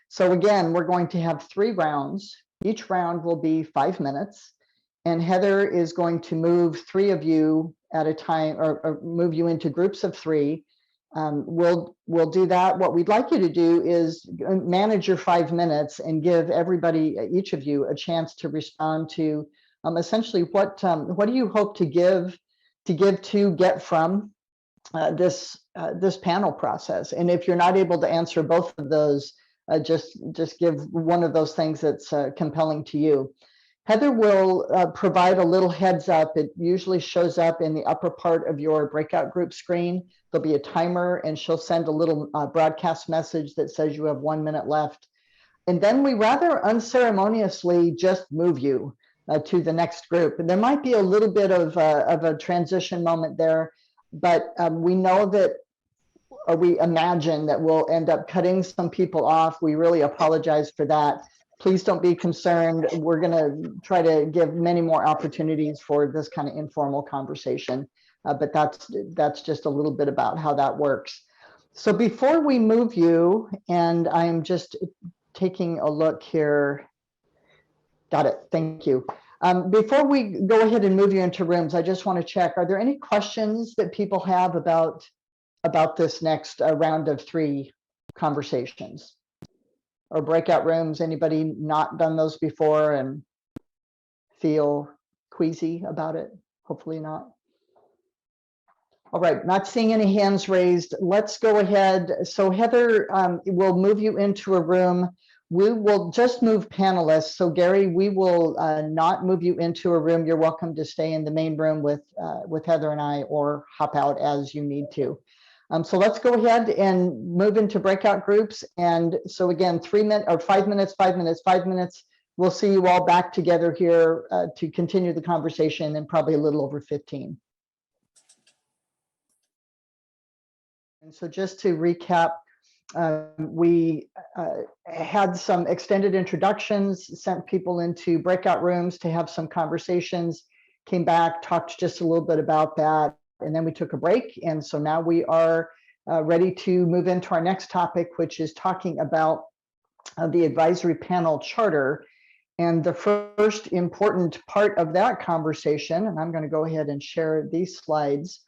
So again, we're going to have 3 rounds. Each round will be 5 minutes. And Heather is going to move 3 of you at a time, or move you into groups of 3. We'll do that. What we'd like you to do is manage your 5 minutes and give everybody, each of you, a chance to respond to essentially what do you hope to get from this panel process. And if you're not able to answer both of those, just give one of those things that's compelling to you. Heather will provide a little heads up. It usually shows up in the upper part of your breakout group screen. There'll be a timer, and she'll send a little broadcast message that says you have 1 minute left. And then we rather unceremoniously just move you to the next group. And there might be a little bit of a transition moment there, but we know that, or we imagine that we'll end up cutting some people off. We really apologize for that. Please don't be concerned. We're going to try to give many more opportunities for this kind of informal conversation, but that's just a little bit about how that works. So before we move you, and I'm just taking a look here. Got it. Thank you. Before we go ahead and move you into rooms, I just want to check, are there any questions that people have about this next round of 3 conversations? Or breakout rooms? Anybody not done those before and feel queasy about it? Hopefully not. All right, not seeing any hands raised. Let's go ahead. So Heather, we'll move you into a room. We will just move panelists. So Gary, we will not move you into a room. You're welcome to stay in the main room with Heather and I, or hop out as you need to. So let's go ahead and move into breakout groups. And so again, 3 minutes or 5 minutes, 5 minutes, 5 minutes. We'll see you all back together here to continue the conversation in probably a little over 15. And so just to recap, we had some extended introductions, sent people into breakout rooms to have some conversations, came back, talked just a little bit about that, and then we took a break. And so now we are ready to move into our next topic, which is talking about the advisory panel charter. And the first important part of that conversation, and I'm going to go ahead and share these slides.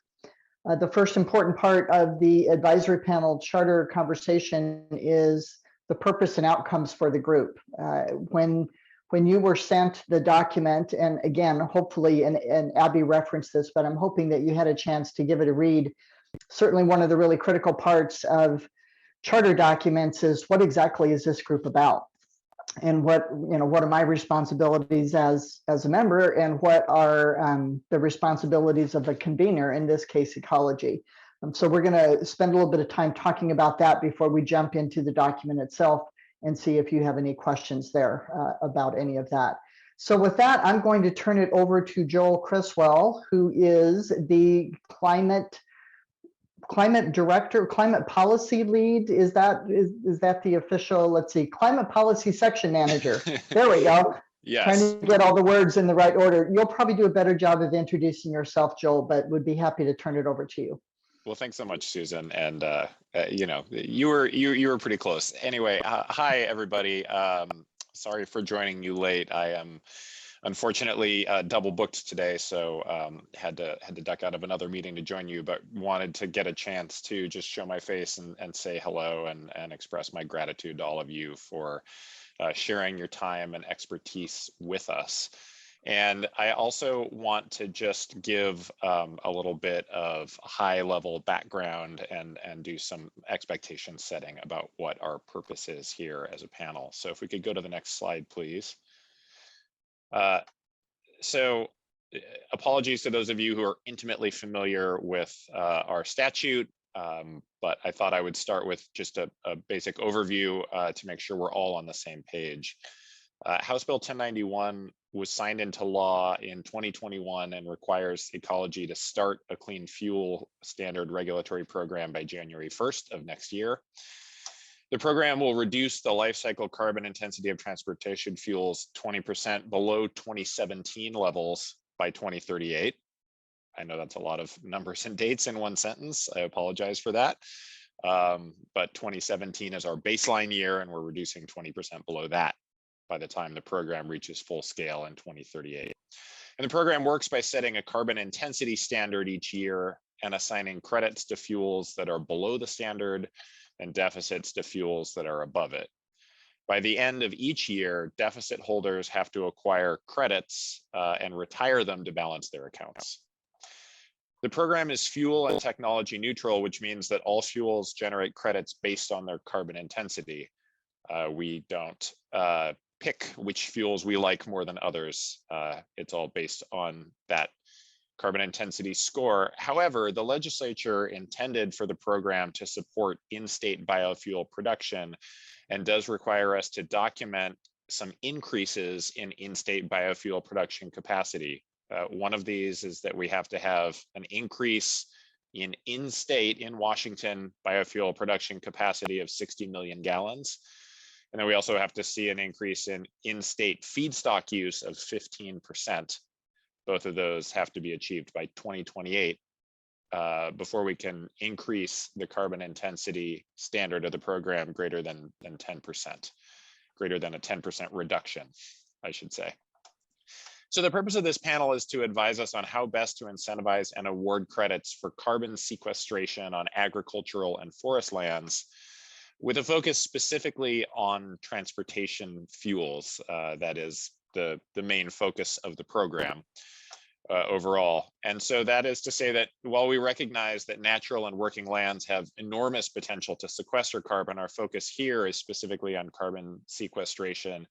The first important part of the advisory panel charter conversation is the purpose and outcomes for the group. When you were sent the document, and again, hopefully, and Abby referenced this, but I'm hoping that you had a chance to give it a read. Certainly one of the really critical parts of charter documents is what exactly is this group about? And what are my responsibilities as a member, and what are the responsibilities of a convener, in this case, ecology. So we're going to spend a little bit of time talking about that before we jump into the document itself and see if you have any questions there about any of that. So with that, I'm going to turn it over to Joel Criswell, who is the climate director, climate policy lead. Is that the official, let's see, climate policy section manager. There we go. Yes. Trying to get all the words in the right order. You'll probably do a better job of introducing yourself, Joel, but would be happy to turn it over to you. Well, thanks so much, Susan. And you were pretty close. Anyway, hi everybody. Sorry for joining you late. I am unfortunately double booked today, so had to duck out of another meeting to join you, but wanted to get a chance to just show my face and say hello and express my gratitude to all of you for sharing your time and expertise with us. And I also want to just give a little bit of high level background and do some expectation setting about what our purpose is here as a panel. So if we could go to the next slide, please. So apologies to those of you who are intimately familiar with our statute, but I thought I would start with just a basic overview to make sure we're all on the same page. House Bill 1091 was signed into law in 2021 and requires Ecology to start a clean fuel standard regulatory program by January 1st of next year. The program will reduce the life cycle carbon intensity of transportation fuels 20% below 2017 levels by 2038. I know that's a lot of numbers and dates in one sentence. I apologize for that. But 2017 is our baseline year, and we're reducing 20% below that by the time the program reaches full scale in 2038. And the program works by setting a carbon intensity standard each year and assigning credits to fuels that are below the standard and deficits to fuels that are above it. By the end of each year, deficit holders have to acquire credits and retire them to balance their accounts. The program is fuel and technology neutral, which means that all fuels generate credits based on their carbon intensity. We don't pick which fuels we like more than others. It's all based on that carbon intensity score. However, the legislature intended for the program to support in-state biofuel production and does require us to document some increases in in-state biofuel production capacity. One of these is that we have to have an increase in-state in Washington biofuel production capacity of 60 million gallons. And then we also have to see an increase in in-state feedstock use of 15%. Both of those have to be achieved by 2028 before we can increase the carbon intensity standard of the program greater than 10%, greater than a 10% reduction, I should say. So the purpose of this panel is to advise us on how best to incentivize and award credits for carbon sequestration on agricultural and forest lands, with a focus specifically on transportation fuels. That is the main focus of the program overall. And so that is to say that while we recognize that natural and working lands have enormous potential to sequester carbon, our focus here is specifically on carbon sequestration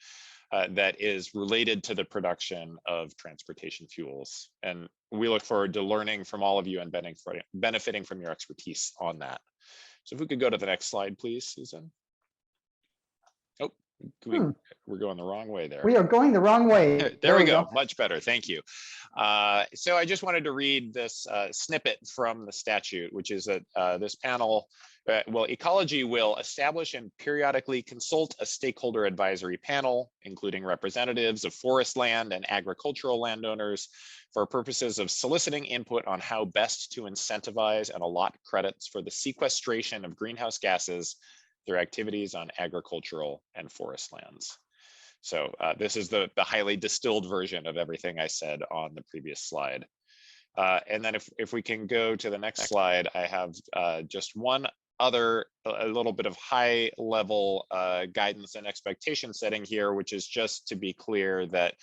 that is related to the production of transportation fuels. And we look forward to learning from all of you and benefiting from your expertise on that. So if we could go to the next slide, please, Susan. Oh, we're going the wrong way there. We are going the wrong way. There we go. Much better. Thank you. So I just wanted to read this snippet from the statute, which is that this panel, well, Ecology will establish and periodically consult a stakeholder advisory panel, including representatives of forest land and agricultural landowners, for purposes of soliciting input on how best to incentivize and allot credits for the sequestration of greenhouse gases through activities on agricultural and forest lands. So this is the highly distilled version of everything I said on the previous slide. And then if we can go to the next slide, I have just one other, a little bit of high level guidance and expectation setting here, which is just to be clear that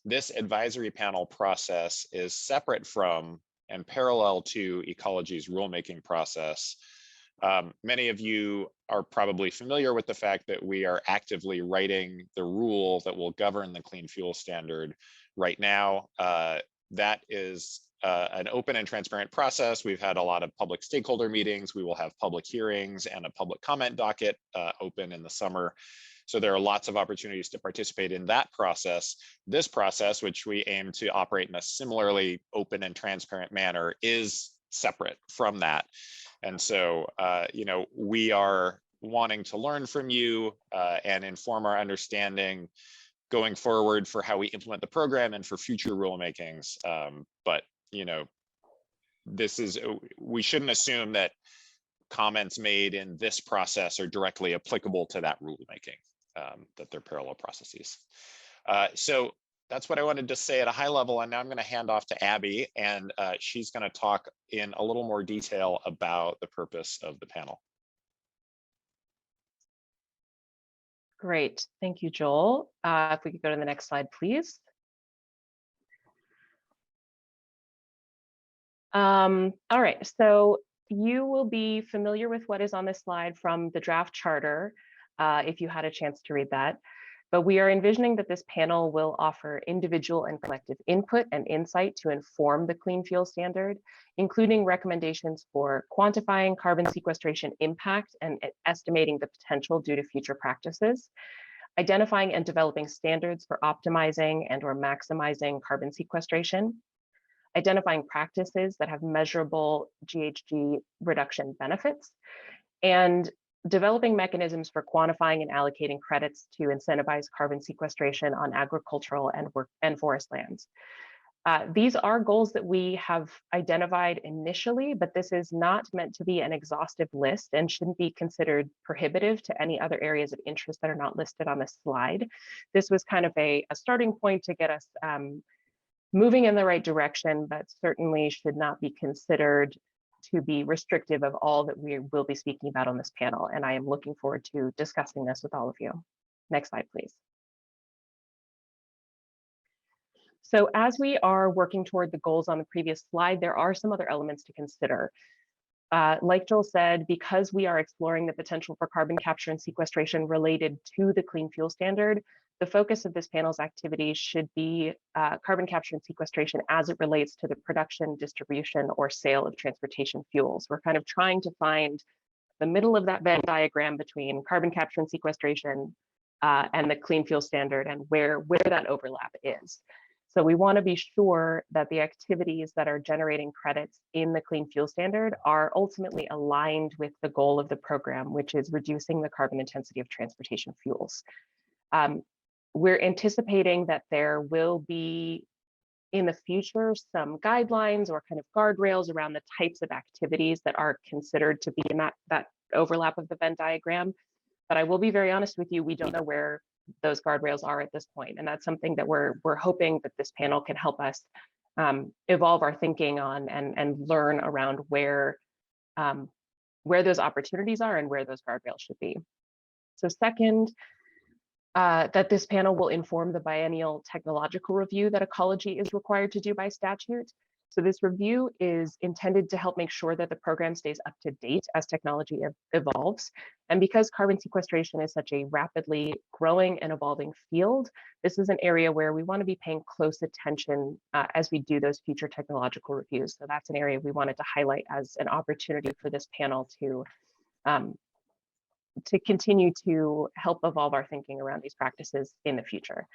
this advisory panel process is separate from and parallel to Ecology's rulemaking process. Many of you are probably familiar with the fact that we are actively writing the rule that will govern the clean fuel standard right now. That is an open and transparent process. We've had a lot of public stakeholder meetings. We will have public hearings and a public comment docket open in the summer. So there are lots of opportunities to participate in that process. This process, which we aim to operate in a similarly open and transparent manner, is separate from that. And so, you know, we are wanting to learn from you and inform our understanding going forward for how we implement the program and for future rulemakings. But, you know, this is, we shouldn't assume that comments made in this process are directly applicable to that rulemaking, that they're parallel processes. So that's what I wanted to say at a high level. And now I'm going to hand off to Abby, and she's going to talk in a little more detail about the purpose of the panel. Great. Thank you, Joel. If we could go to the next slide, please. All right, so you will be familiar with what is on this slide from the draft charter, if you had a chance to read that. But we are envisioning that this panel will offer individual and collective input and insight to inform the Clean Fuel Standard, including recommendations for quantifying carbon sequestration impact and estimating the potential due to future practices, identifying and developing standards for optimizing and or maximizing carbon sequestration, identifying practices that have measurable GHG reduction benefits, and developing mechanisms for quantifying and allocating credits to incentivize carbon sequestration on agricultural and forest lands. These are goals that we have identified initially, but this is not meant to be an exhaustive list and shouldn't be considered prohibitive to any other areas of interest that are not listed on this slide. This was kind of a starting point to get us moving in the right direction, but certainly should not be considered to be restrictive of all that we will be speaking about on this panel. And I am looking forward to discussing this with all of you. Next slide, please. So as we are working toward the goals on the previous slide, there are some other elements to consider. Like Joel said, because we are exploring the potential for carbon capture and sequestration related to the Clean Fuel Standard, the focus of this panel's activities should be carbon capture and sequestration as it relates to the production, distribution, or sale of transportation fuels. We're kind of trying to find the middle of that Venn diagram between carbon capture and sequestration and the Clean Fuel Standard and where that overlap is. So we want to be sure that the activities that are generating credits in the Clean Fuel Standard are ultimately aligned with the goal of the program, which is reducing the carbon intensity of transportation fuels. We're anticipating that there will be in the future some guidelines or kind of guardrails around the types of activities that are considered to be in that overlap of the Venn diagram. But I will be very honest with you, we don't know where those guardrails are at this point. And that's something that we're hoping that this panel can help us evolve our thinking on and learn around where those opportunities are and where those guardrails should be. So second, that this panel will inform the biennial technological review that ecology is required to do by statute. So this review is intended to help make sure that the program stays up to date as technology evolves. And because carbon sequestration is such a rapidly growing and evolving field, this is an area where we want to be paying close attention as we do those future technological reviews. So that's an area we wanted to highlight as an opportunity for this panel to continue to help evolve our thinking around these practices in the future.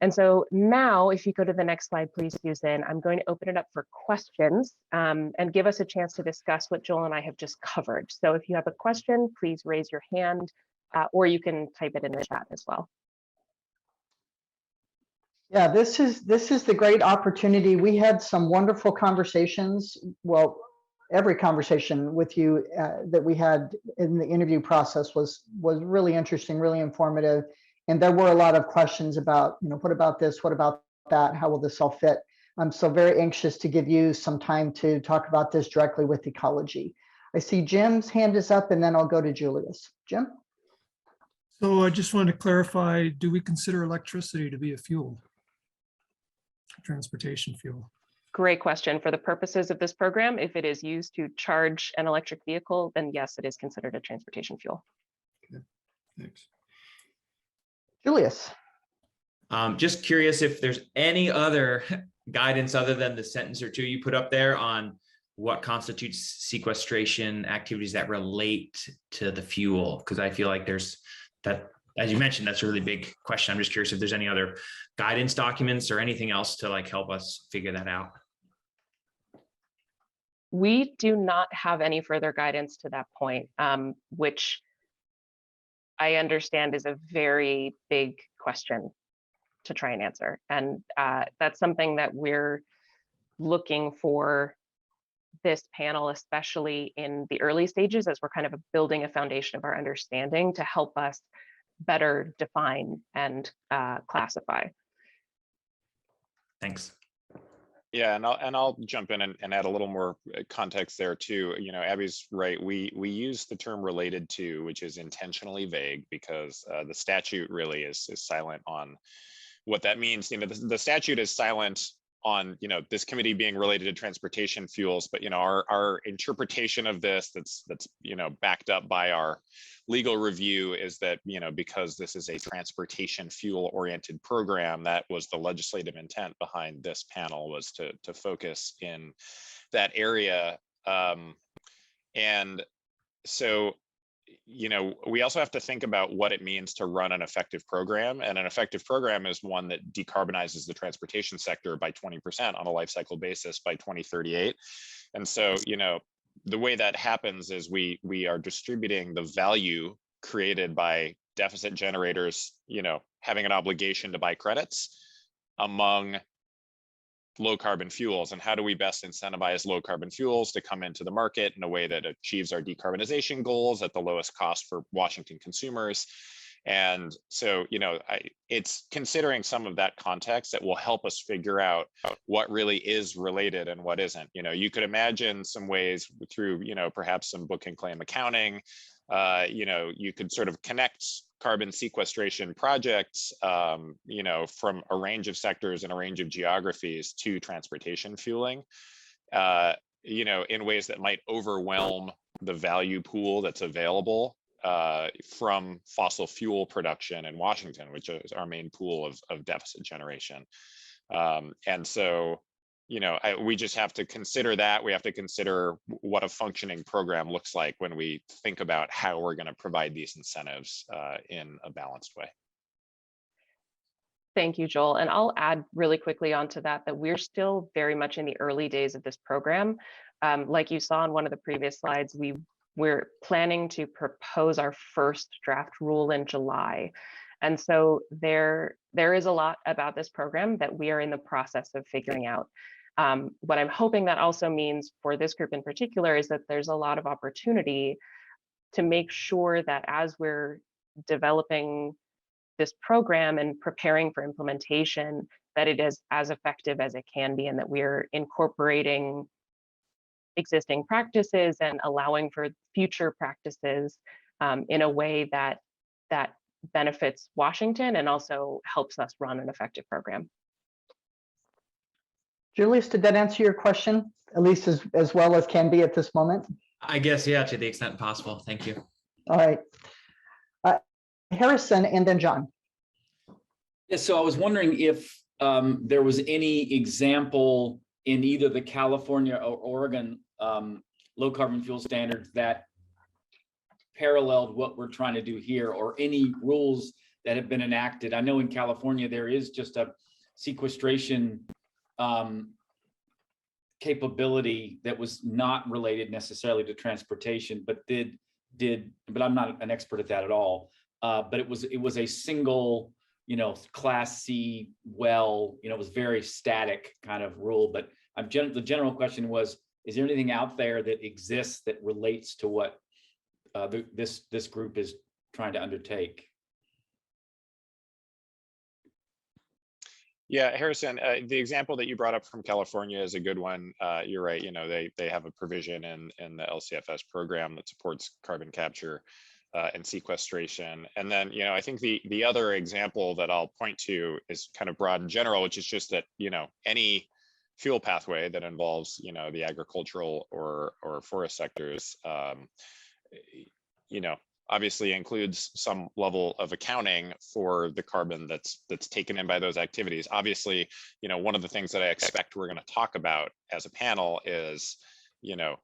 And so now, if you go to the next slide, please, Susan, I'm going to open it up for questions and give us a chance to discuss what Joel and I have just covered. So if you have a question, please raise your hand or you can type it in the chat as well. Yeah, this is the great opportunity. We had some wonderful conversations. Well, every conversation with you that we had in the interview process was really interesting, really informative. And there were a lot of questions about, what about this? What about that? How will this all fit? I'm so very anxious to give you some time to talk about this directly with ecology. I see Jim's hand is up and then I'll go to Julius. Jim? So I just wanted to clarify, do we consider electricity to be a fuel? Transportation fuel? Great question. For the purposes of this program, if it is used to charge an electric vehicle, then yes, it is considered a transportation fuel. Okay, thanks. Julius. Just curious if there's any other guidance other than the sentence or two you put up there on what constitutes sequestration activities that relate to the fuel, because I feel like there's that, as you mentioned, that's a really big question. I'm just curious if there's any other guidance documents or anything else to help us figure that out. We do not have any further guidance to that point, which I understand is a very big question to try and answer. And that's something that we're looking for this panel, especially in the early stages, as we're kind of building a foundation of our understanding to help us better define and classify. Thanks. Yeah, and I'll jump in and add a little more context there too. You know, Abby's right. We use the term related to, which is intentionally vague because the statute really is silent on what that means. You know, the statute is silent on, you know, this committee being related to transportation fuels, but, you know, our interpretation of this that's, you know, backed up by our legal review is that, you know, because this is a transportation fuel oriented program, that was the legislative intent behind this panel, was to focus in that area. And so, you know, we also have to think about what it means to run an effective program. And an effective program is one that decarbonizes the transportation sector by 20% on a life cycle basis by 2038. And so, you know, the way that happens is we are distributing the value created by deficit generators, you know, having an obligation to buy credits among low carbon fuels. And how do we best incentivize low carbon fuels to come into the market in a way that achieves our decarbonization goals at the lowest cost for Washington consumers? And so, you know, it's considering some of that context that will help us figure out what really is related and what isn't. You know, you could imagine some ways through, you know, perhaps some book and claim accounting. You know, you could sort of connect carbon sequestration projects, you know, from a range of sectors and a range of geographies to transportation fueling, you know, in ways that might overwhelm the value pool that's available from fossil fuel production in Washington, which is our main pool of deficit generation. And so, you know, we just have to consider that. We have to consider what a functioning program looks like when we think about how we're going to provide these incentives in a balanced way. Thank you, Joel. And I'll add really quickly onto that we're still very much in the early days of this program. Like you saw in one of the previous slides, we're planning to propose our first draft rule in July. And so there is a lot about this program that we are in the process of figuring out. What I'm hoping that also means for this group in particular is that there's a lot of opportunity to make sure that as we're developing this program and preparing for implementation, that it is as effective as it can be, and that we're incorporating existing practices and allowing for future practices in a way that benefits Washington and also helps us run an effective program. Julius, did that answer your question, at least as well as can be at this moment? I guess, yeah, to the extent possible. Thank you. All right. Harrison and then John. Yeah, so I was wondering if there was any example in either the California or Oregon low carbon fuel standards that paralleled what we're trying to do here, or any rules that have been enacted. I know in California there is just a sequestration capability that was not related necessarily to transportation, but but I'm not an expert at that at all. But it was a single, you know, Class C well, you know, it was very static kind of rule. But the general question was, is there anything out there that exists that relates to what this group is trying to undertake? Yeah, Harrison, the example that you brought up from California is a good one. You're right. You know, they have a provision in the LCFS program that supports carbon capture and sequestration. And then, you know, I think the other example that I'll point to is kind of broad and general, which is just that, you know, any fuel pathway that involves, you know, the agricultural or forest sectors, you know, obviously includes some level of accounting for the carbon that's taken in by those activities. Obviously, you know, one of the things that I expect we're going to talk about as a panel is, you know,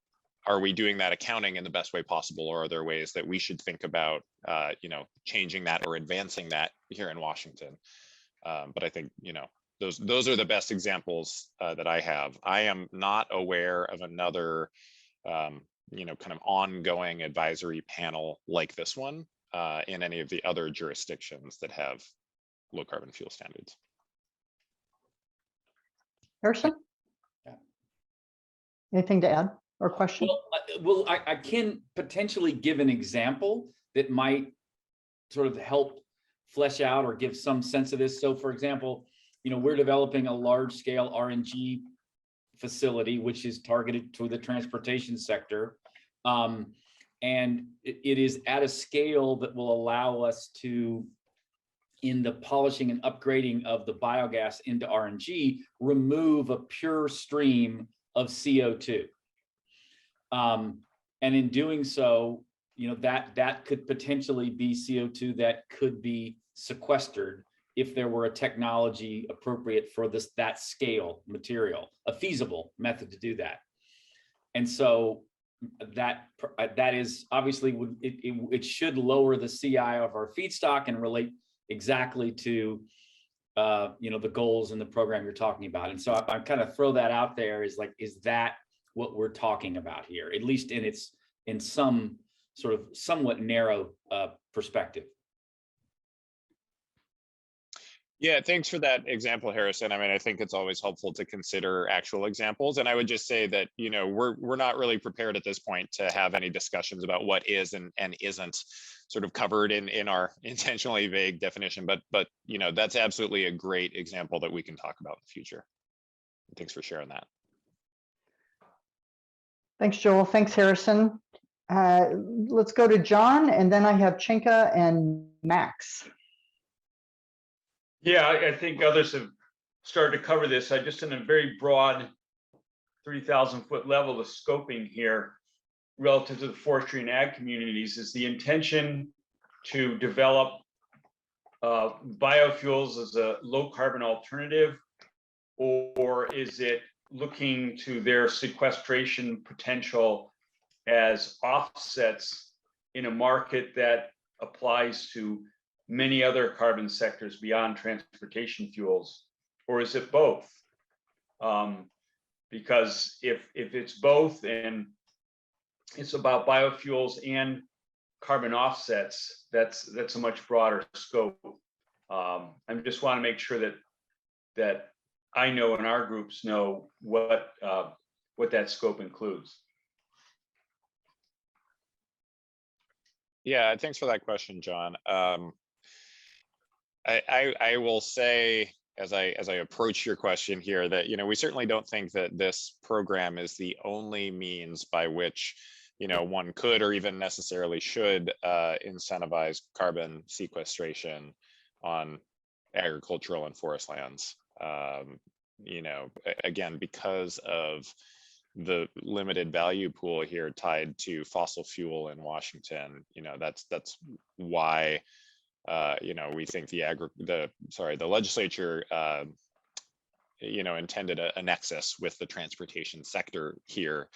are we doing that accounting in the best way possible, or are there ways that we should think about, you know, changing that or advancing that here in Washington? But I think, you know, those are the best examples that I have. I am not aware of another you know, kind of ongoing advisory panel like this one in any of the other jurisdictions that have low carbon fuel standards. Harrison? Yeah. Anything to add or question? Well, I can potentially give an example that might sort of help flesh out or give some sense of this. So for example, we're developing a large scale RNG facility, which is targeted to the transportation sector. And it is at a scale that will allow us to, in the polishing and upgrading of the biogas into RNG, remove a pure stream of CO2. And in doing so, that could potentially be CO2 that could be sequestered if there were a technology appropriate for that scale material, a feasible method to do that. And so that is obviously, it should lower the CI of our feedstock and relate exactly to the goals in the program you're talking about. And so I kind of throw that out there, is that what we're talking about here, at least in some sort of somewhat narrow perspective. Yeah, thanks for that example, Harrison. I mean, I think it's always helpful to consider actual examples. And I would just say that, we're not really prepared at this point to have any discussions about what is and isn't sort of covered in our intentionally vague definition. But that's absolutely a great example that we can talk about in the future. Thanks for sharing that. Thanks, Joel. Thanks, Harrison. Let's go to John, and then I have Chinka and Max. Yeah, I think others have started to cover this. I just, in a very broad 30,000-foot level, the scoping here relative to the forestry and ag communities is the intention to develop biofuels as a low carbon alternative, or is it looking to their sequestration potential as offsets in a market that applies to many other carbon sectors beyond transportation fuels, or is it both? Because if it's both and it's about biofuels and carbon offsets, that's a much broader scope. I just want to make sure that I know and our groups know what that scope includes. Yeah, thanks for that question, John. I will say, as I approach your question here, that we certainly don't think that this program is the only means by which one could or even necessarily should incentivize carbon sequestration on agricultural and forest lands. Again, because of the limited value pool here tied to fossil fuel in Washington, that's why we think the legislature intended a nexus with the transportation sector here.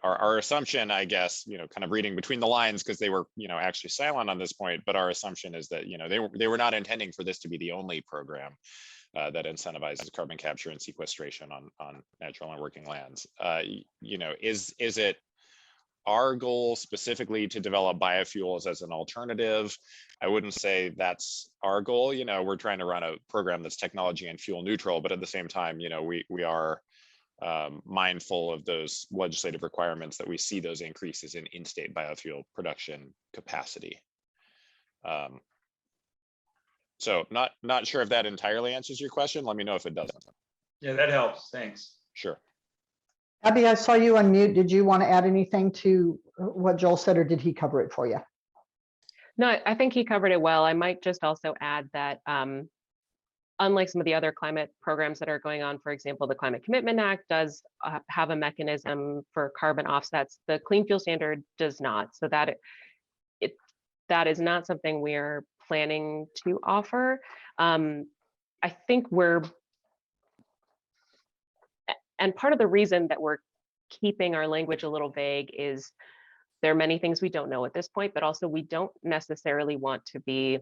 Our assumption, I guess, kind of reading between the lines, because they were actually silent on this point, but our assumption is that they were not intending for this to be the only program that incentivizes carbon capture and sequestration on natural and working lands. Is it our goal specifically to develop biofuels as an alternative? I wouldn't say that's our goal. We're trying to run a program that's technology and fuel neutral, but at the same time, we are mindful of those legislative requirements that we see those increases in in-state biofuel production capacity. So not sure if that entirely answers your question. Let me know if it doesn't. Yeah, that helps. Thanks. Sure. Abby, I saw you on mute. Did you want to add anything to what Joel said, or did he cover it for you? No, I think he covered it well. I might just also add that unlike some of the other climate programs that are going on, for example, the Climate Commitment Act does have a mechanism for carbon offsets. The Clean Fuel Standard does not. So that is not something we're planning to offer. I think and part of the reason that we're keeping our language a little vague is there are many things we don't know at this point, but also we don't necessarily want to be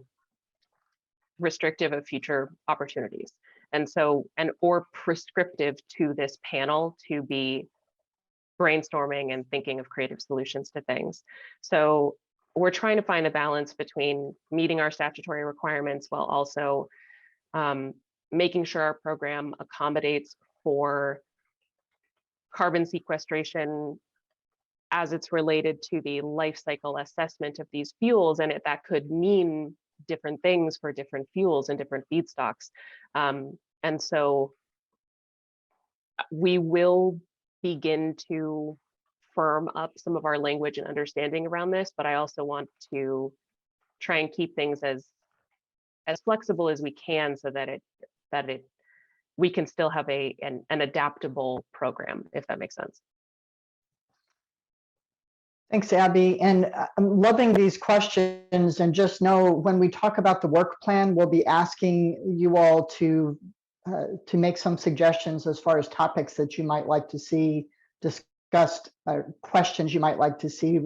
restrictive of future opportunities. And so, or prescriptive to this panel to be brainstorming and thinking of creative solutions to things. So we're trying to find a balance between meeting our statutory requirements while also making sure our program accommodates for carbon sequestration as it's related to the life cycle assessment of these fuels. And that could mean different things for different fuels and different feedstocks. And so we will begin to firm up some of our language and understanding around this, but I also want to try and keep things as flexible as we can so that we can still have an adaptable program, if that makes sense. Thanks, Abby. And I'm loving these questions, and just know when we talk about the work plan, we'll be asking you all to make some suggestions as far as topics that you might like to see discussed, questions you might like to see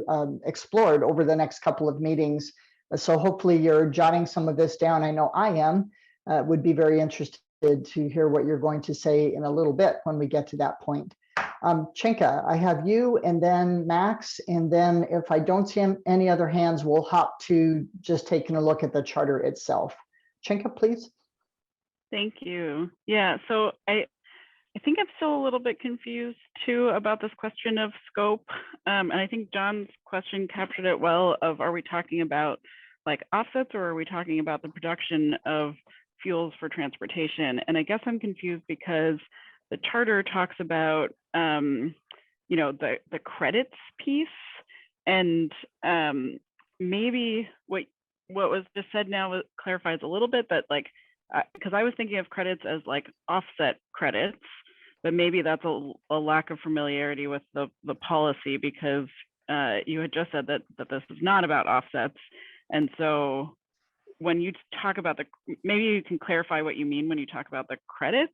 explored over the next couple of meetings. So hopefully you're jotting some of this down. I know I am, would be very interested to hear what you're going to say in a little bit when we get to that point. Chinka, I have you, and then Max, and then if I don't see any other hands, we'll hop to just taking a look at the charter itself. Chinka, please. Thank you. Yeah, so I think I'm still a little bit confused too about this question of scope. And I think John's question captured it well of, are we talking about like offsets, or are we talking about the production of fuels for transportation? And I guess I'm confused because the charter talks about, you know, the credits piece, and maybe what was just said now clarifies a little bit, but like, because I was thinking of credits as like offset credits, but maybe that's a lack of familiarity with the policy, because you had just said that this is not about offsets. And so when you talk about maybe you can clarify what you mean when you talk about the credits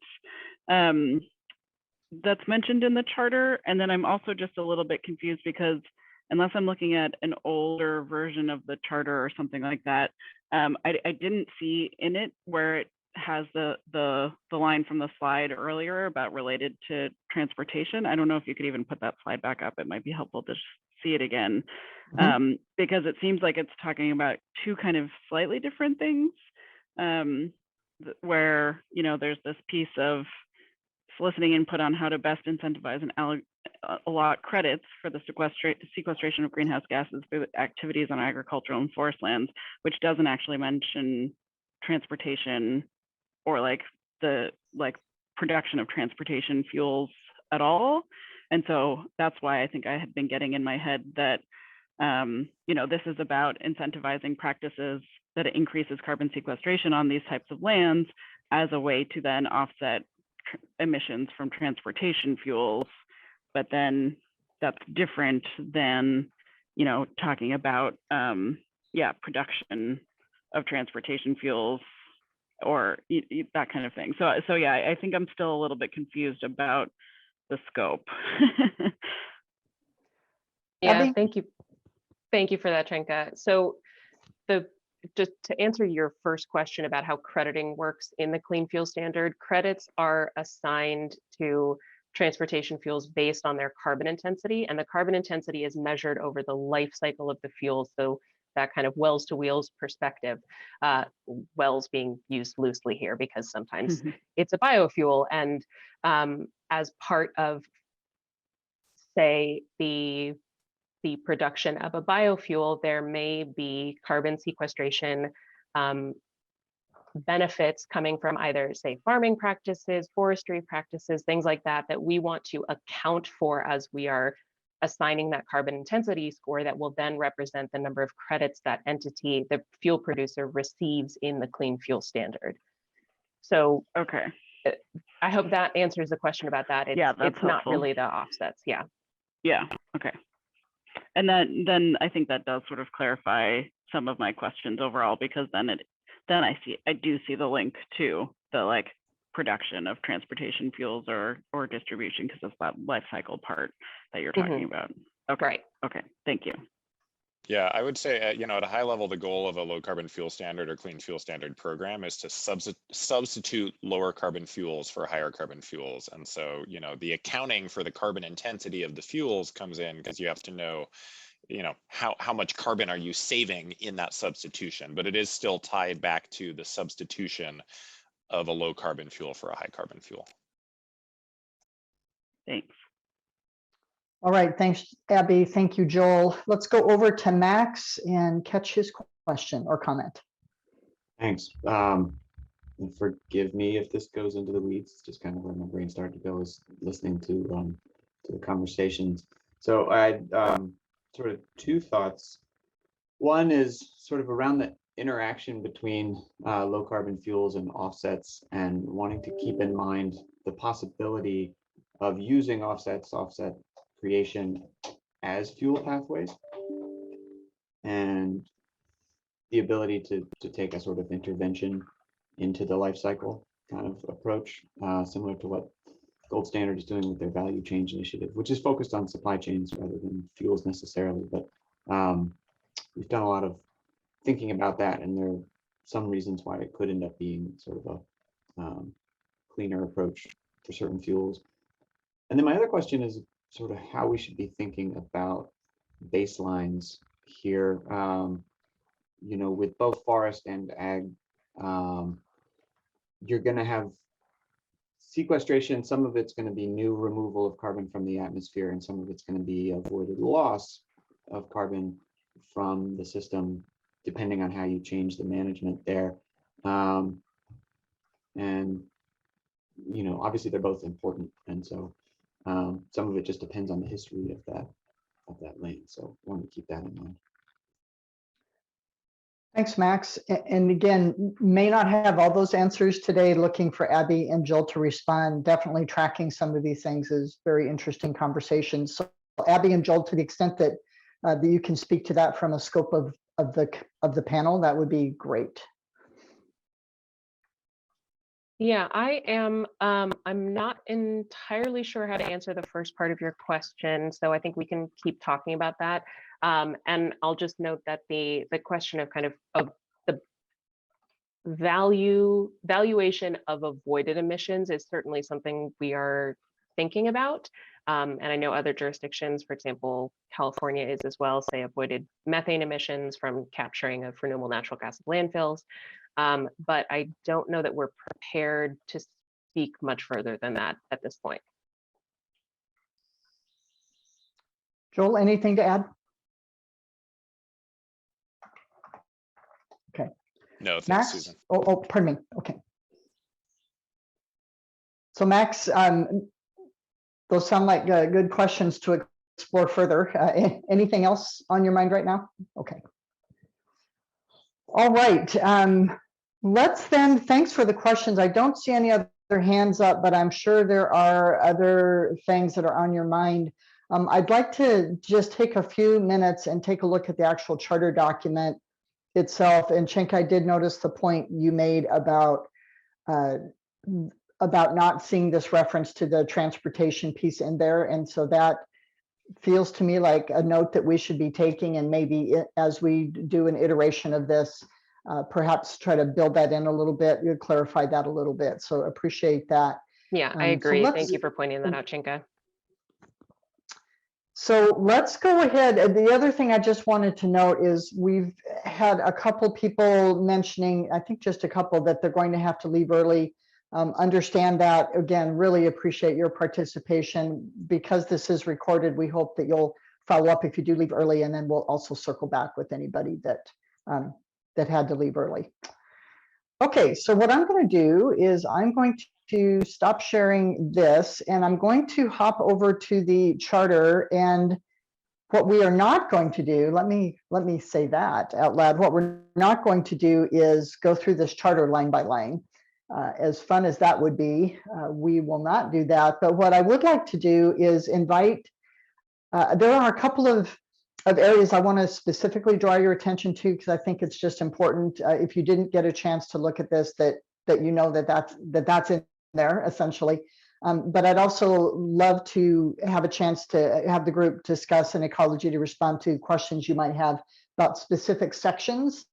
that's mentioned in the charter. And then I'm also just a little bit confused because unless I'm looking at an older version of the charter or something like that, I didn't see in it where it has the line from the slide earlier about related to transportation. I don't know if you could even put that slide back up. It might be helpful to see it again, because it seems like it's talking about two kind of slightly different things, where, you know, there's this piece of soliciting input on how to best incentivize and allot credits for the sequestration of greenhouse gases through activities on agricultural and forest lands, which doesn't actually mention transportation or like the production of transportation fuels at all. And so that's why I think I had been getting in my head that, you know, this is about incentivizing practices that increases carbon sequestration on these types of lands as a way to then offset emissions from transportation fuels. But then that's different than, you know, talking about, production of transportation fuels or that kind of thing. So yeah, I think I'm still a little bit confused about the scope. Yeah, thank you. Thank you for that, Chinka. So just to answer your first question about how crediting works in the Clean Fuel Standard, credits are assigned to transportation fuels based on their carbon intensity, and the carbon intensity is measured over the life cycle of the fuel. So that kind of wells to wheels perspective, wells being used loosely here because sometimes it's a biofuel. And as part of, say, the production of a biofuel, there may be carbon sequestration benefits coming from either, say, farming practices, forestry practices, things like that, that we want to account for as we are assigning that carbon intensity score that will then represent the number of credits that entity, the fuel producer, receives in the Clean Fuel Standard. So, okay, I hope that answers the question about that. It's, yeah, that's it's not helpful. really the offsets. Yeah. Yeah. Okay. And then I think that does sort of clarify some of my questions overall, because then I do see the link to the like production of transportation fuels or distribution, because it's that life cycle part that you're talking about. Okay. Right. Okay. Thank you. Yeah, I would say, you know, at a high level, the goal of a low carbon fuel standard or clean fuel standard program is to substitute lower carbon fuels for higher carbon fuels. And so, you know, the accounting for the carbon intensity of the fuels comes in because you have to know, you know, how much carbon are you saving in that substitution, but it is still tied back to the substitution of a low carbon fuel for a high carbon fuel. Thanks. All right, thanks, Abby. Thank you, Joel. Let's go over to Max and catch his question or comment. Thanks. And forgive me if this goes into the weeds. It's just kind of where my brain started to go is listening to the conversations. So I sort of two thoughts. One is sort of around the interaction between low carbon fuels and offsets, and wanting to keep in mind the possibility of using offset creation as fuel pathways, and the ability to take a sort of intervention into the life cycle kind of approach, similar to what Gold Standard is doing with their value change initiative, which is focused on supply chains rather than fuels necessarily. But we've done a lot of thinking about that, and there are some reasons why it could end up being sort of a cleaner approach for certain fuels. And then my other question is sort of how we should be thinking about baselines here. You know, with both forest and ag, you're going to have sequestration. Some of it's going to be new removal of carbon from the atmosphere, and some of it's going to be avoided loss of carbon from the system, depending on how you change the management there. And, you know, obviously they're both important. And so some of it just depends on the history of that lane. So I want to keep that in mind. Thanks, Max. And again, may not have all those answers today. Looking for Abby and Jill to respond. Definitely tracking some of these things is very interesting conversations. So Abby and Joel, to the extent that that you can speak to that from a scope of the panel, that would be great. Yeah, I am. I'm not entirely sure how to answer the first part of your question, so I think we can keep talking about that. And I'll just note that the question of kind of the valuation of avoided emissions is certainly something we are thinking about. And I know other jurisdictions, for example, California is as well, say avoided methane emissions from capturing of renewable natural gas at landfills. But I don't know that we're prepared to speak much further than that at this point. Joel, anything to add? Okay. No, thanks, Max? Susan. Oh, pardon me. Okay. So Max, those sound like good questions to explore further. Anything else on your mind right now? Okay. All right. Let's then, thanks for the questions. I don't see any other hands up, but I'm sure there are other things that are on your mind. I'd like to just take a few minutes and take a look at the actual charter document itself. And Cenk, I did notice the point you made about not seeing this reference to the transportation piece in there. And so that feels to me like a note that we should be taking, and maybe as we do an iteration of this, perhaps try to build that in a little bit, you clarify that a little bit. So appreciate that. Yeah, I agree. Thank you for pointing that out, Chinka. So let's go ahead. The other thing I just wanted to note is we've had a couple people mentioning, I think just a couple, that they're going to have to leave early. Understand that. Again, really appreciate your participation. Because this is recorded, we hope that you'll follow up if you do leave early, and then we'll also circle back with anybody that that had to leave early. Okay, so what I'm going to do is I'm going to stop sharing this, and I'm going to hop over to the charter. And what we are not going to do, let me say that out loud. What we're not going to do is go through this charter line by line. As fun as that would be, we will not do that. But what I would like to do is invite, there are a couple of areas I want to specifically draw your attention to, because I think it's just important. If you didn't get a chance to look at this, that you know that's in there essentially. But I'd also love to have a chance to have the group discuss an ecology to respond to questions you might have about specific sections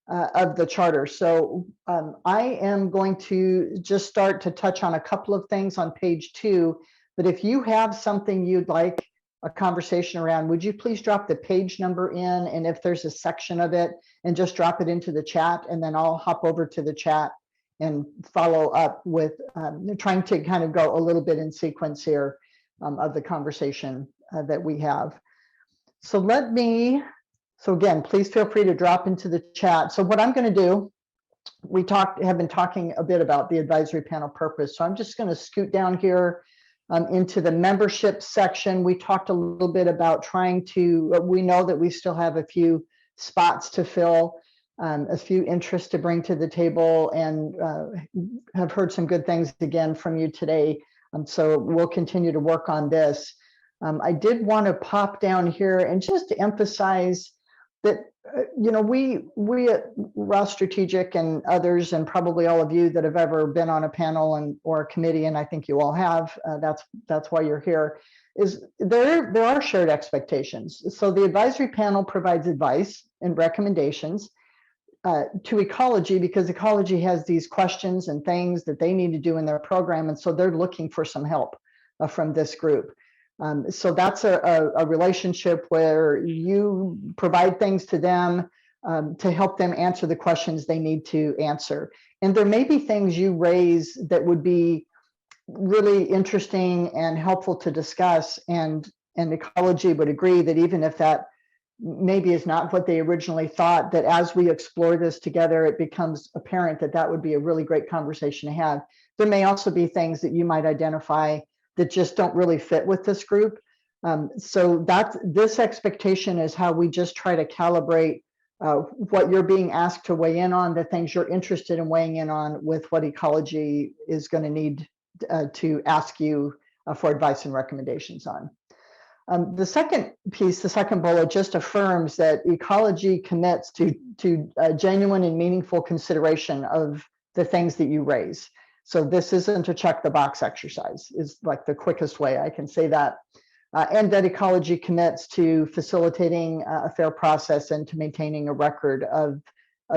of the charter. So I am going to just start to touch on a couple of things on page 2, but if you have something you'd like a conversation around, would you please drop the page number in, and if there's a section of it, and just drop it into the chat, and then I'll hop over to the chat and follow up with trying to kind of go a little bit in sequence here of the conversation that we have. So again, please feel free to drop into the chat. So what I'm going to do have been talking a bit about the advisory panel purpose. So I'm just going to scoot down here into the membership section. We talked a little bit about trying to, we know that we still have a few spots to fill, a few interests to bring to the table, and have heard some good things again from you today. So we'll continue to work on this. I did want to pop down here and just emphasize that, you know, we at Ross Strategic and others, and probably all of you that have ever been on a panel or a committee, and I think you all have, that's why you're here, is there are shared expectations. So the advisory panel provides advice and recommendations to ecology, because ecology has these questions and things that they need to do in their program, and so they're looking for some help from this group. So that's a relationship where you provide things to them to help them answer the questions they need to answer. And there may be things you raise that would be really interesting and helpful to discuss, and ecology would agree that even if that maybe is not what they originally thought, that as we explore this together, it becomes apparent that that would be a really great conversation to have. There may also be things that you might identify that just don't really fit with this group. So this expectation is how we just try to calibrate what you're being asked to weigh in on, the things you're interested in weighing in on, with what ecology is going to need to ask you for advice and recommendations on. The second piece, the second bullet, just affirms that ecology commits to genuine and meaningful consideration of the things that you raise. So this isn't a check the box exercise, is like the quickest way I can say that. And that ecology commits to facilitating a fair process and to maintaining a record of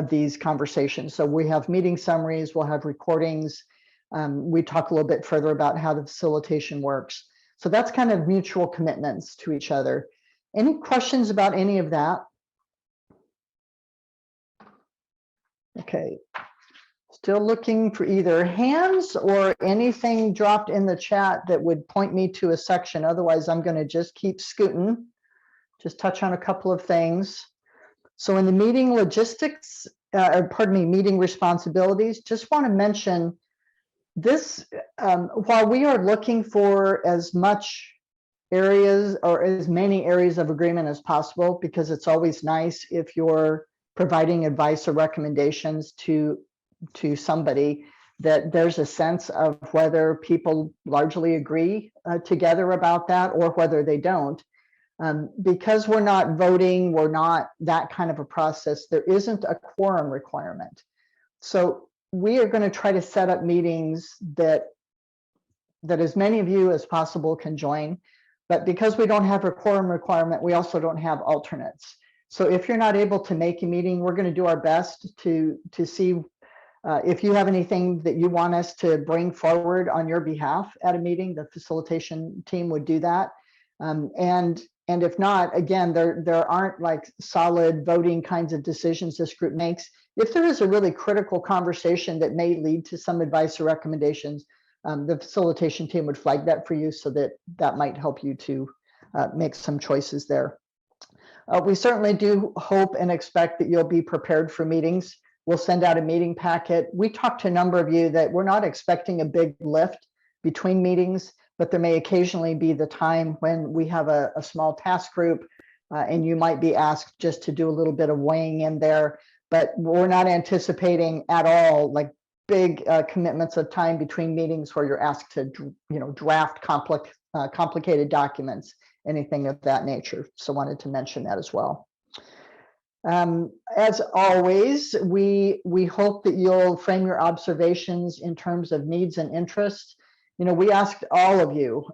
these conversations. So we have meeting summaries, we'll have recordings. We talk a little bit further about how the facilitation works. So that's kind of mutual commitments to each other. Any questions about any of that? Okay. Still looking for either hands or anything dropped in the chat that would point me to a section. Otherwise, I'm going to just keep scooting, just touch on a couple of things. So in the meeting logistics, meeting responsibilities, just want to mention this, while we are looking for as much areas or as many areas of agreement as possible, because it's always nice if you're providing advice or recommendations to somebody, that there's a sense of whether people largely agree together about that or whether they don't. Because we're not voting, we're not that kind of a process, there isn't a quorum requirement. So we are going to try to set up meetings that as many of you as possible can join. But because we don't have a quorum requirement, we also don't have alternates. So if you're not able to make a meeting, we're going to do our best to see if you have anything that you want us to bring forward on your behalf at a meeting. The facilitation team would do that. And if not, again, there aren't like solid voting kinds of decisions this group makes. If there is a really critical conversation that may lead to some advice or recommendations, the facilitation team would flag that for you, so that might help you to make some choices there. We certainly do hope and expect that you'll be prepared for meetings. We'll send out a meeting packet. We talked to a number of you that we're not expecting a big lift between meetings, but there may occasionally be the time when we have a small task group and you might be asked just to do a little bit of weighing in there, but we're not anticipating at all like big commitments of time between meetings where you're asked to draft complicated documents, anything of that nature. So wanted to mention that as well. As always, we hope that you'll frame your observations in terms of needs and interests. We asked all of you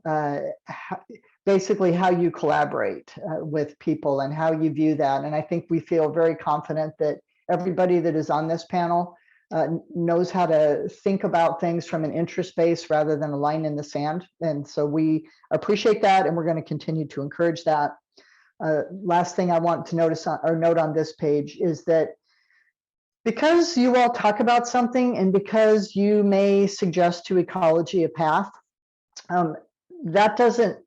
basically how you collaborate with people and how you view that. And I think we feel very confident that everybody that is on this panel knows how to think about things from an interest base rather than a line in the sand. And so we appreciate that, and we're going to continue to encourage that. Last thing I want to note on this page is that because you all talk about something and because you may suggest to ecology a path, that doesn't,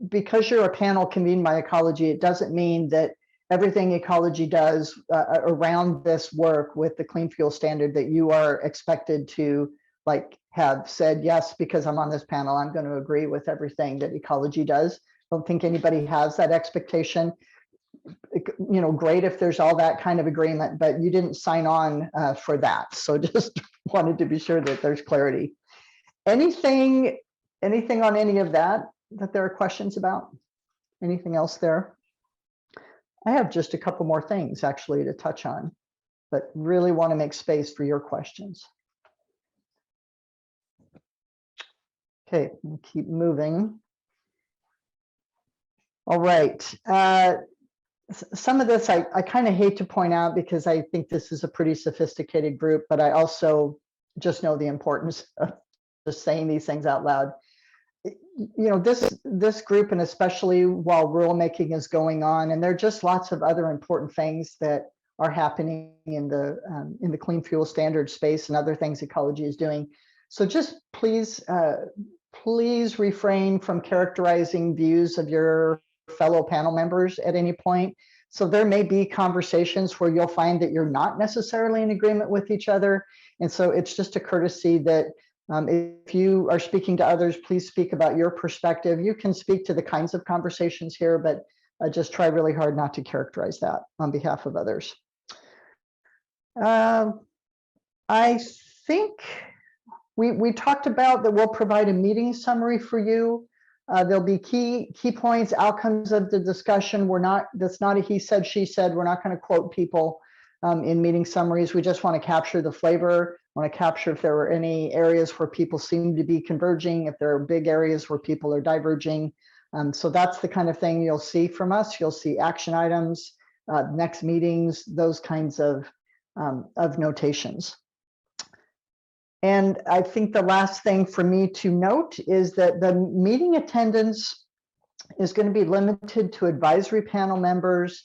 because you're a panel convened by ecology, it doesn't mean that everything ecology does around this work with the clean fuel standard, that you are expected to like have said, yes, because I'm on this panel, I'm going to agree with everything that ecology does. I don't think anybody has that expectation. You know, great if there's all that kind of agreement, but you didn't sign on for that. So just wanted to be sure that there's clarity. Anything on any of that there are questions about? Anything else there? I have just a couple more things actually to touch on, but really want to make space for your questions. Okay, we'll keep moving. All right. Some of this I kind of hate to point out because I think this is a pretty sophisticated group, but I also just know the importance of just saying these things out loud. You know, this group, and especially while rulemaking is going on, and there are just lots of other important things that are happening in the clean fuel standard space and other things ecology is doing. So just please refrain from characterizing views of your fellow panel members at any point. So there may be conversations where you'll find that you're not necessarily in agreement with each other. And so it's just a courtesy that if you are speaking to others, please speak about your perspective. You can speak to the kinds of conversations here, but just try really hard not to characterize that on behalf of others. I think we talked about that we'll provide a meeting summary for you. There'll be key points, outcomes of the discussion. That's not a he said, she said. We're not going to quote people in meeting summaries. We just want to capture the flavor, want to capture if there were any areas where people seem to be converging, if there are big areas where people are diverging. So that's the kind of thing you'll see from us. You'll see action items, next meetings, those kinds of notations. And I think the last thing for me to note is that the meeting attendance is going to be limited to advisory panel members,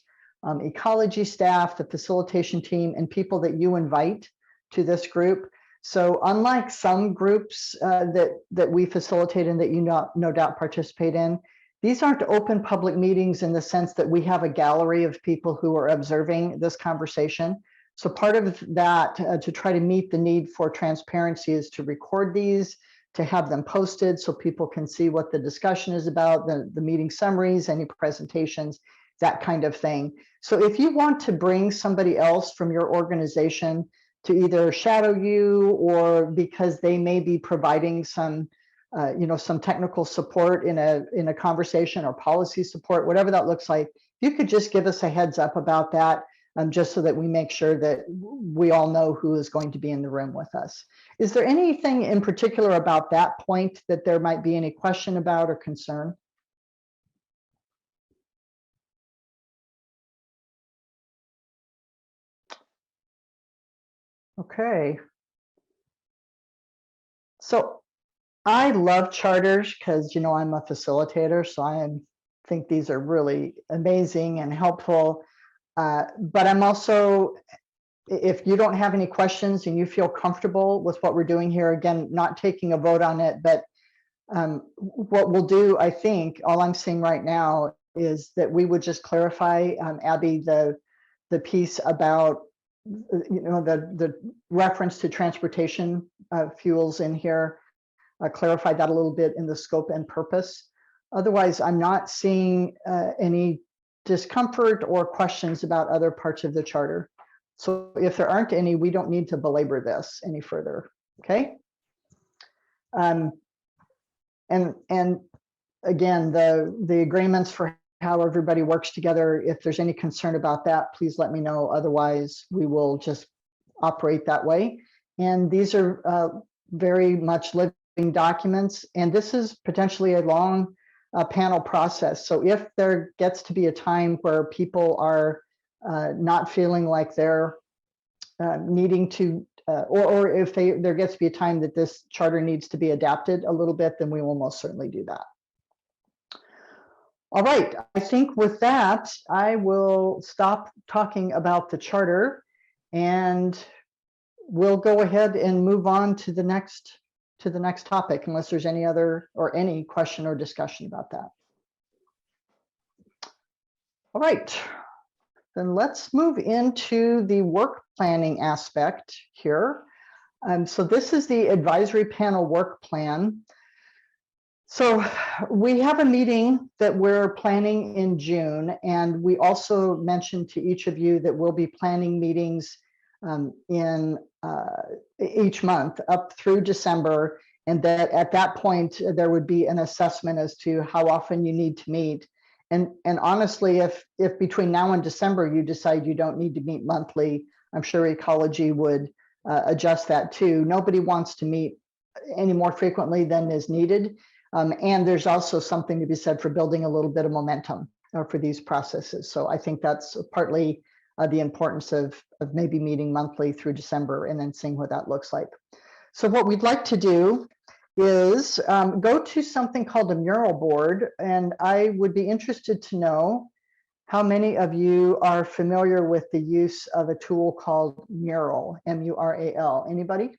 ecology staff, the facilitation team, and people that you invite to this group. So unlike some groups that we facilitate and that you no doubt participate in, these aren't open public meetings in the sense that we have a gallery of people who are observing this conversation. So part of that to try to meet the need for transparency is to record these, to have them posted so people can see what the discussion is about, the meeting summaries, any presentations, that kind of thing. So if you want to bring somebody else from your organization to either shadow you or because they may be providing some some technical support in a conversation or policy support, whatever that looks like, you could just give us a heads up about that. Just so that we make sure that we all know who is going to be in the room with us. Is there anything in particular about that point that there might be any question about or concern? Okay. So I love charters because, I'm a facilitator, so I think these are really amazing and helpful. But I'm also, if you don't have any questions and you feel comfortable with what we're doing here, again, not taking a vote on it, but what we'll do, I think, all I'm saying right now is that we would just clarify, Abby, the piece about, the reference to transportation fuels in here, clarify that a little bit in the scope and purpose. Otherwise, I'm not seeing any discomfort or questions about other parts of the charter. So if there aren't any, we don't need to belabor this any further, okay? And again, the agreements for how everybody works together, if there's any concern about that, please let me know. Otherwise, we will just operate that way. And these are very much living documents, and this is potentially a long panel process. So if there gets to be a time where people are not feeling like they're needing to, or if there gets to be a time that this charter needs to be adapted a little bit, then we will most certainly do that. All right, I think with that, I will stop talking about the charter and we'll go ahead and move on to the next topic, unless there's any other or any question or discussion about that. All right. then let's move into the work planning aspect here. So this is the advisory panel work plan. So we have a meeting that we're planning in June, and we also mentioned to each of you that we'll be planning meetings in each month up through December, and that at that point there would be an assessment as to how often you need to meet. And honestly, if between now and December you decide you don't need to meet monthly, I'm sure ecology would adjust that too. Nobody wants to meet any more frequently than is needed. And there's also something to be said for building a little bit of momentum for these processes. So I think that's partly the importance of maybe meeting monthly through December and then seeing what that looks like. So what we'd like to do is go to something called a mural board. And I would be interested to know how many of you are familiar with the use of a tool called Mural, M-U-R-A-L. Anybody?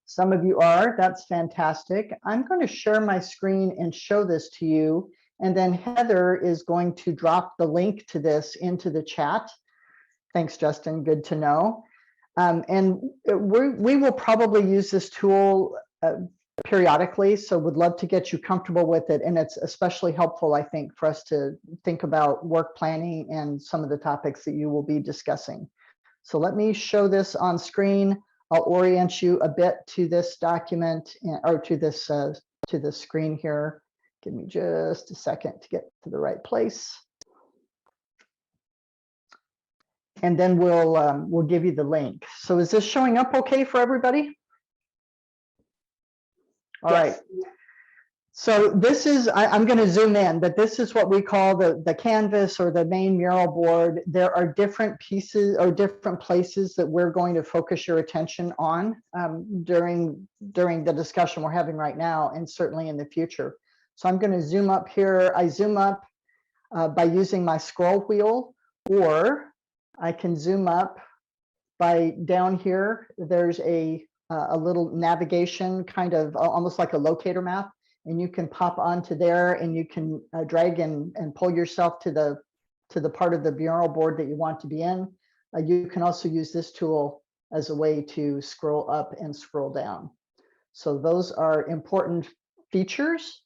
Some of you are, that's fantastic. I'm going to share my screen and show this to you. And then Heather is going to drop the link to this into the chat. Thanks, Justin, good to know. And we will probably use this tool periodically, so would love to get you comfortable with it. And it's especially helpful, I think, for us to think about work planning and some of the topics that you will be discussing. So let me show this on screen. I'll orient you a bit to this document or to this screen here. Give me just a second to get to the right place. And then we'll give you the link. So is this showing up okay for everybody? All right. So this is, I'm going to zoom in, but this is what we call the canvas or the main mural board. There are different pieces or different places that we're going to focus your attention on during the discussion we're having right now, and certainly in the future. So I'm going to zoom up here. I zoom up by using my scroll wheel, or I can zoom up by down here. There's a little navigation, kind of almost like a locator map. And you can pop onto there and you can drag and pull yourself to the part of the mural board that you want to be in. You can also use this tool as a way to scroll up and scroll down. So those are important features.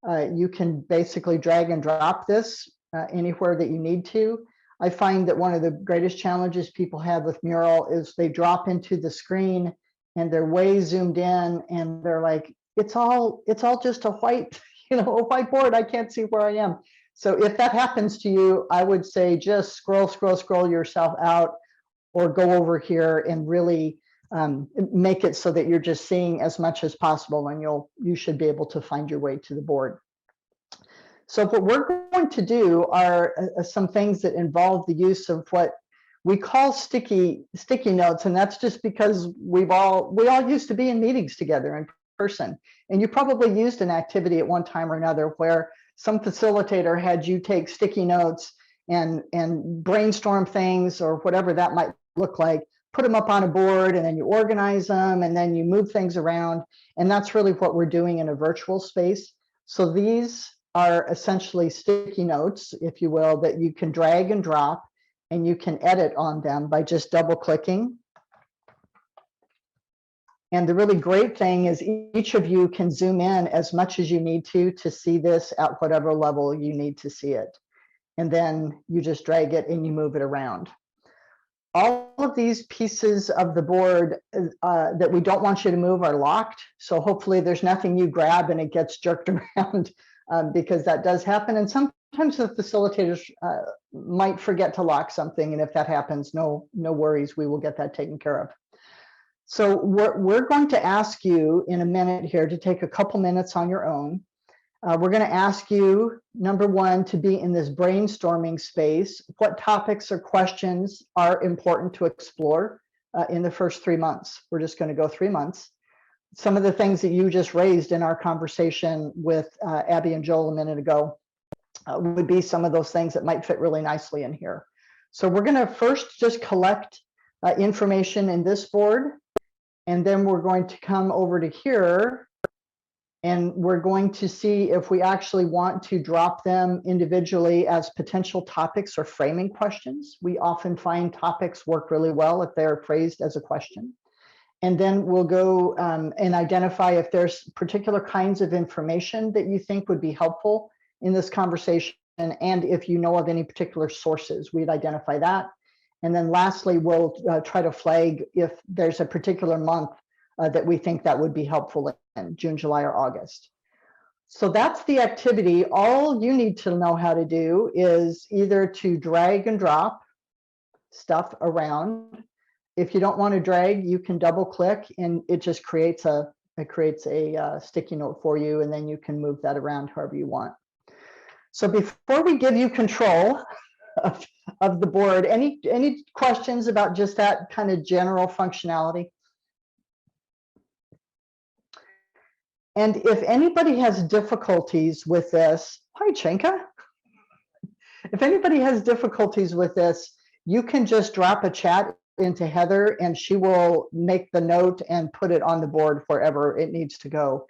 You can basically drag and drop this anywhere that you need to. I find that one of the greatest challenges people have with mural is they drop into the screen and they're way zoomed in and they're like, it's all just a white, a whiteboard. I can't see where I am. So if that happens to you, I would say just scroll yourself out, or go over here and really make it so that you're just seeing as much as possible, and you should be able to find your way to the board. So what we're going to do are some things that involve the use of what we call sticky notes, and that's just because we all used to be in meetings together in person, and you probably used an activity at one time or another where some facilitator had you take sticky notes and brainstorm things or whatever that might look like, put them up on a board, and then you organize them, and then you move things around, and that's really what we're doing in a virtual space. So these are essentially sticky notes, if you will, that you can drag and drop, and you can edit on them by just double clicking. And the really great thing is each of you can zoom in as much as you need to see this at whatever level you need to see it. And then you just drag it and you move it around. All of these pieces of the board that we don't want you to move are locked. So hopefully there's nothing you grab and it gets jerked around, because that does happen. And sometimes the facilitators might forget to lock something. And if that happens, no worries, we will get that taken care of. So we're going to ask you in a minute here to take a couple minutes on your own. We're going to ask you, number one, to be in this brainstorming space. What topics or questions are important to explore in the first 3 months? We're just going to go 3 months. Some of the things that you just raised in our conversation with Abby and Joel a minute ago would be some of those things that might fit really nicely in here. So we're going to first just collect information in this board, and then we're going to come over to here And we're going to see if we actually want to drop them individually as potential topics or framing questions. We often find topics work really well if they're phrased as a question. And then we'll go and identify if there's particular kinds of information that you think would be helpful in this conversation. And if you know of any particular sources, we'd identify that. And then lastly, we'll try to flag if there's a particular month that we think that would be helpful in June, July, or August. So that's the activity. All you need to know how to do is either to drag and drop stuff around. If you don't want to drag, you can double click and it just creates a sticky note for you, and then you can move that around however you want. So before we give you control of the board, any questions about just that kind of general functionality? And if anybody has difficulties with this, hi Chenka. If anybody has difficulties with this, you can just drop a chat into Heather and she will make the note and put it on the board wherever it needs to go.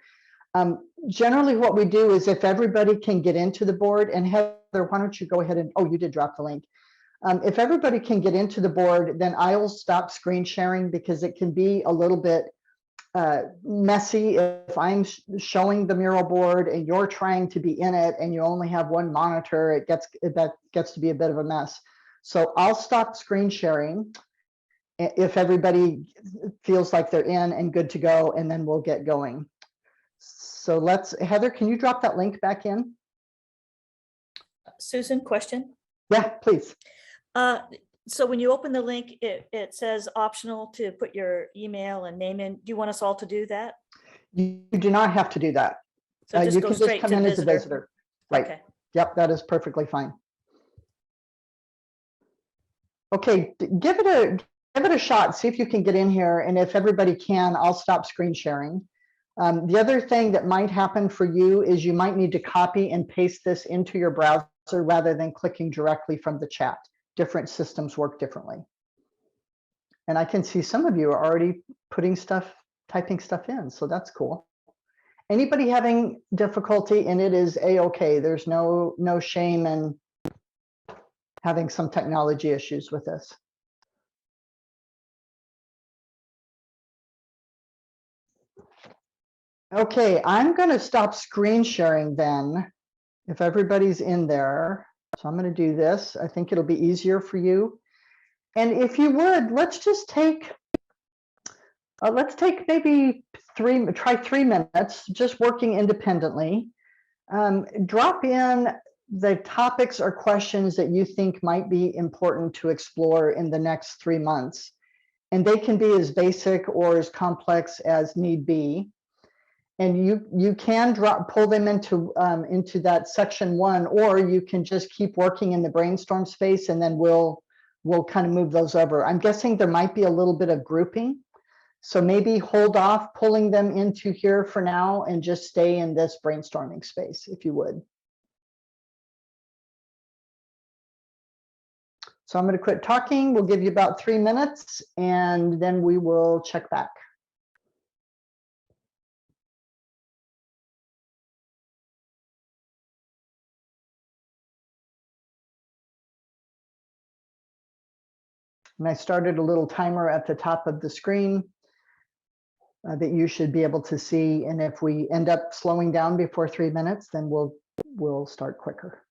Generally what we do is if everybody can get into the board, and Heather, why don't you go ahead and, oh, you did drop the link. If everybody can get into the board, then I'll stop screen sharing because it can be a little bit messy if I'm showing the mural board and you're trying to be in it and you only have one monitor. That gets to be a bit of a mess. So I'll stop screen sharing if everybody feels like they're in and good to go, and then we'll get going. So Heather, can you drop that link back in? Susan, question? Yeah, please. So when you open the link, it says optional to put your email and name in. Do you want us all to do that? You do not have to do that. So You can just come in as a visitor. visitor. Right. Okay. Yep, that is perfectly fine. Okay, give it a shot. See if you can get in here, and if everybody can, I'll stop screen sharing. The other thing that might happen for you is you might need to copy and paste this into your browser rather than clicking directly from the chat. Different systems work differently. And I can see some of you are already typing stuff in, so that's cool. Anybody having difficulty, and it is a-okay. There's no shame in having some technology issues with this. Okay, I'm going to stop screen sharing then, if everybody's in there. So I'm going to do this. I think it'll be easier for you. And if you would, let's take maybe try 3 minutes, just working independently. Drop in the topics or questions that you think might be important to explore in the next 3 months. And they can be as basic or as complex as need be. And you can pull them into that section 1, or you can just keep working in the brainstorm space, and then we'll kind of move those over. I'm guessing there might be a little bit of grouping, so maybe hold off pulling them into here for now and just stay in this brainstorming space, if you would. So I'm going to quit talking. We'll give you about 3 minutes, and then we will check back. And I started a little timer at the top of the screen that you should be able to see. And if we end up slowing down before 3 minutes, then we'll start quicker.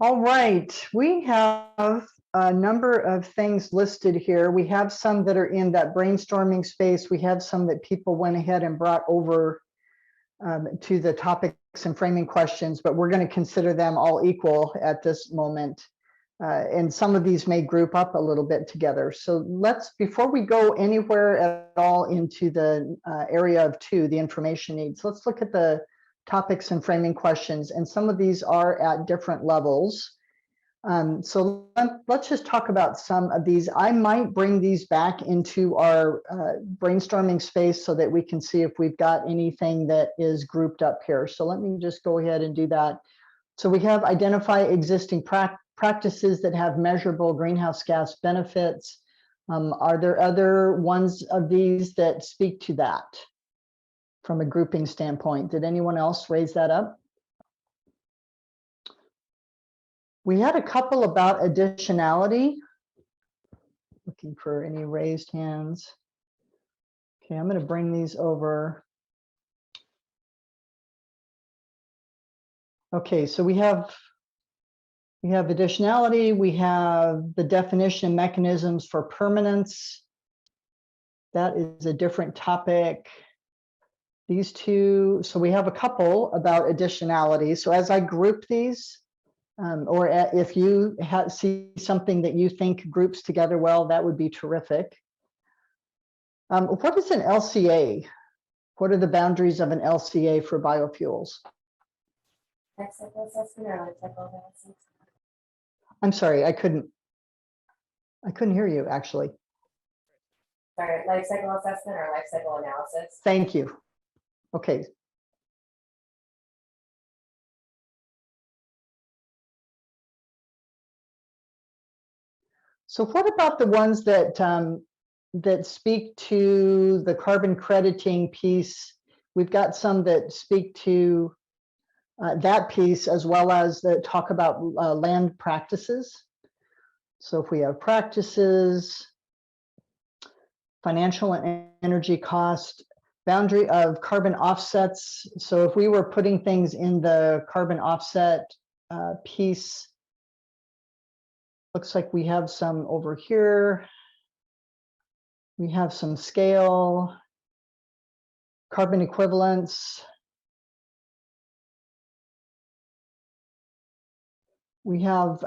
All right, we have a number of things listed here. We have some that are in that brainstorming space. We have some that people went ahead and brought over to the topics and framing questions, but we're going to consider them all equal at this moment. And some of these may group up a little bit together. So let's, before we go anywhere at all into the area of 2, the information needs, let's look at the topics and framing questions. And some of these are at different levels. So let's just talk about some of these. I might bring these back into our brainstorming space so that we can see if we've got anything that is grouped up here. So let me just go ahead and do that. So we have identify existing practices that have measurable greenhouse gas benefits. Are there other ones of these that speak to that from a grouping standpoint? Did anyone else raise that up? We had a couple about additionality. Looking for any raised hands. Okay, I'm going to bring these over. Okay, so we have additionality, we have the definition and mechanisms for permanence. That is a different topic. These two, so we have a couple about additionality. So as I group these, or if you see something that you think groups together well, that would be terrific. What is an LCA? What are the boundaries of an LCA for biofuels? Life cycle assessment or life cycle analysis? I'm sorry, I couldn't hear you actually. Sorry, life cycle assessment or life cycle analysis? Thank you. Okay. So what about the ones that that speak to the carbon crediting piece? We've got some that speak to that piece, as well as that talk about land practices. So if we have practices, financial and energy cost, boundary of carbon offsets. So if we were putting things in the carbon offset piece, looks like we have some over here. We have some scale, carbon equivalents. We have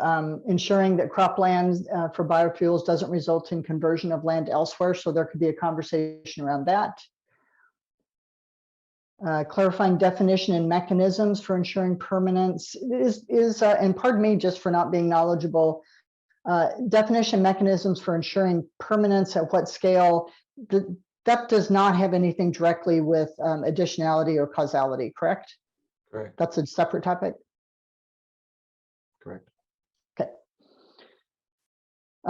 ensuring that cropland for biofuels doesn't result in conversion of land elsewhere. So there could be a conversation around that. Clarifying definition and mechanisms for ensuring permanence is and pardon me just for not being knowledgeable, definition mechanisms for ensuring permanence at what scale, that does not have anything directly with additionality or causality, correct? Correct. That's a separate topic? Correct. Okay.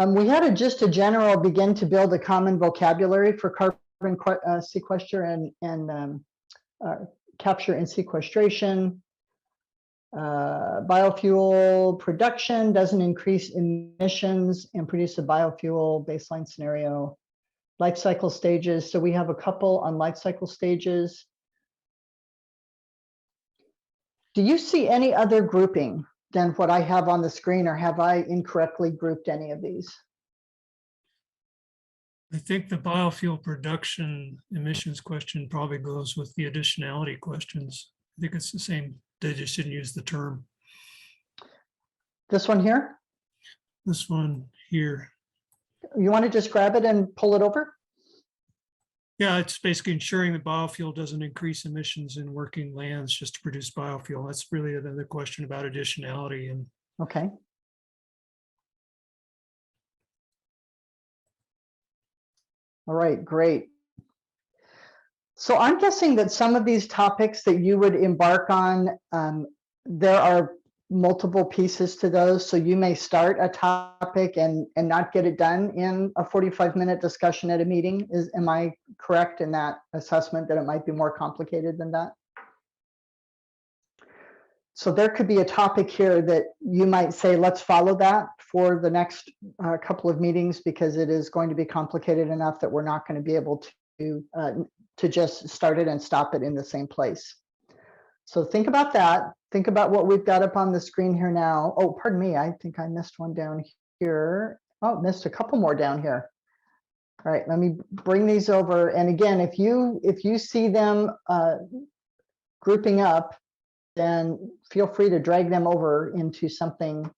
We had just a general begin to build a common vocabulary for carbon sequester and capture and sequestration. Biofuel production doesn't increase emissions and produce a biofuel baseline scenario. Life cycle stages. So we have a couple on life cycle stages. Do you see any other grouping than what I have on the screen, or have I incorrectly grouped any of these? I think the biofuel production emissions question probably goes with the additionality questions. I think it's the same. They just didn't use the term. This one here? This one here. You want to just grab it and pull it over? Yeah, it's basically ensuring that biofuel doesn't increase emissions in working lands just to produce biofuel. That's really another question about additionality. And okay. All right, great. So I'm guessing that some of these topics that you would embark on, there are multiple pieces to those. So you may start a topic and not get it done in a 45-minute discussion at a meeting. Am I correct in that assessment that it might be more complicated than that? So there could be a topic here that you might say, let's follow that for the next couple of meetings, because it is going to be complicated enough that we're not going to be able to just start it and stop it in the same place. So think about that. think about what we've got up on the screen here now. Oh, pardon me, I think I missed one down here. Oh, missed a couple more down here. All right, let me bring these over. And again, if you see them grouping up, then feel free to drag them over into something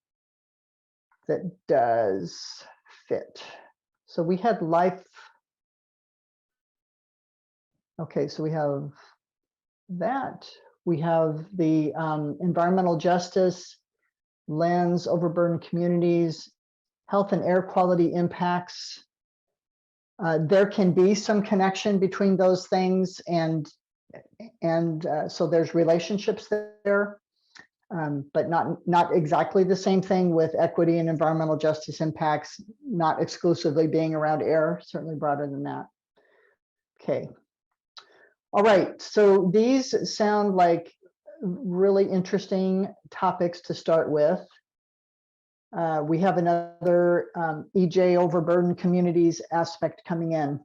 that does fit. So we had life. Okay, so we have that. We have the environmental justice, lens, overburdened communities, health and air quality impacts. There can be some connection between those things, and so there's relationships there, but not exactly the same thing with equity and environmental justice impacts, not exclusively being around air, certainly broader than that. Okay. All right, so these sound like really interesting topics to start with. We have another EJ overburdened communities aspect coming in.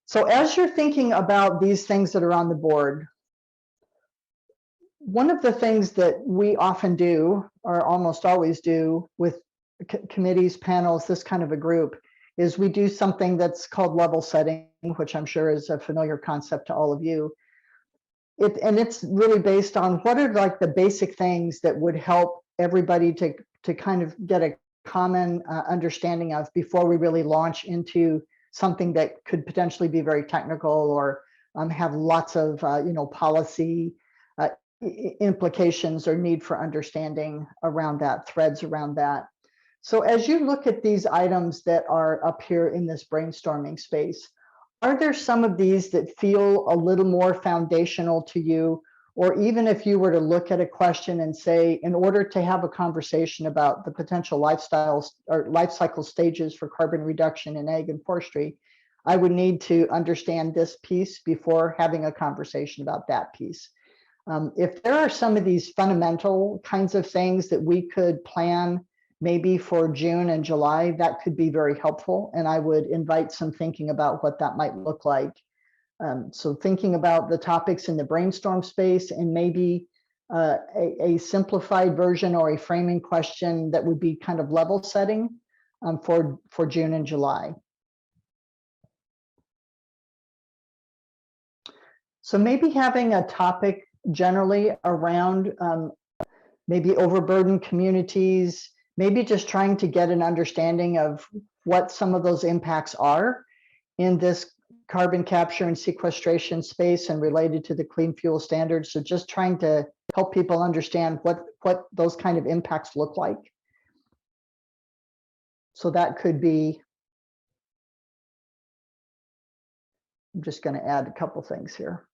So as you're thinking about these things that are on the board, one of the things that we often do, or almost always do with committees, panels, this kind of a group, is we do something that's called level setting, which I'm sure is a familiar concept to all of you. And it's really based on what are like the basic things that would help everybody to kind of get a common understanding of before we really launch into something that could potentially be very technical or have lots of policy implications or need for understanding around that, threads around that. So as you look at these items that are up here in this brainstorming space, are there some of these that feel a little more foundational to you? Or even if you were to look at a question and say, in order to have a conversation about the potential lifestyles or life cycle stages for carbon reduction in ag and forestry, I would need to understand this piece before having a conversation about that piece. If there are some of these fundamental kinds of things that we could plan maybe for June and July, that could be very helpful. And I would invite some thinking about what that might look like. So thinking about the topics in the brainstorm space and maybe a simplified version or a framing question that would be kind of level setting for June and July. So maybe having a topic generally around maybe overburdened communities, maybe just trying to get an understanding of what some of those impacts are in this carbon capture and sequestration space and related to the clean fuel standards. So just trying to help people understand what those kind of impacts look like. So that could be, I'm just going to add a couple things here.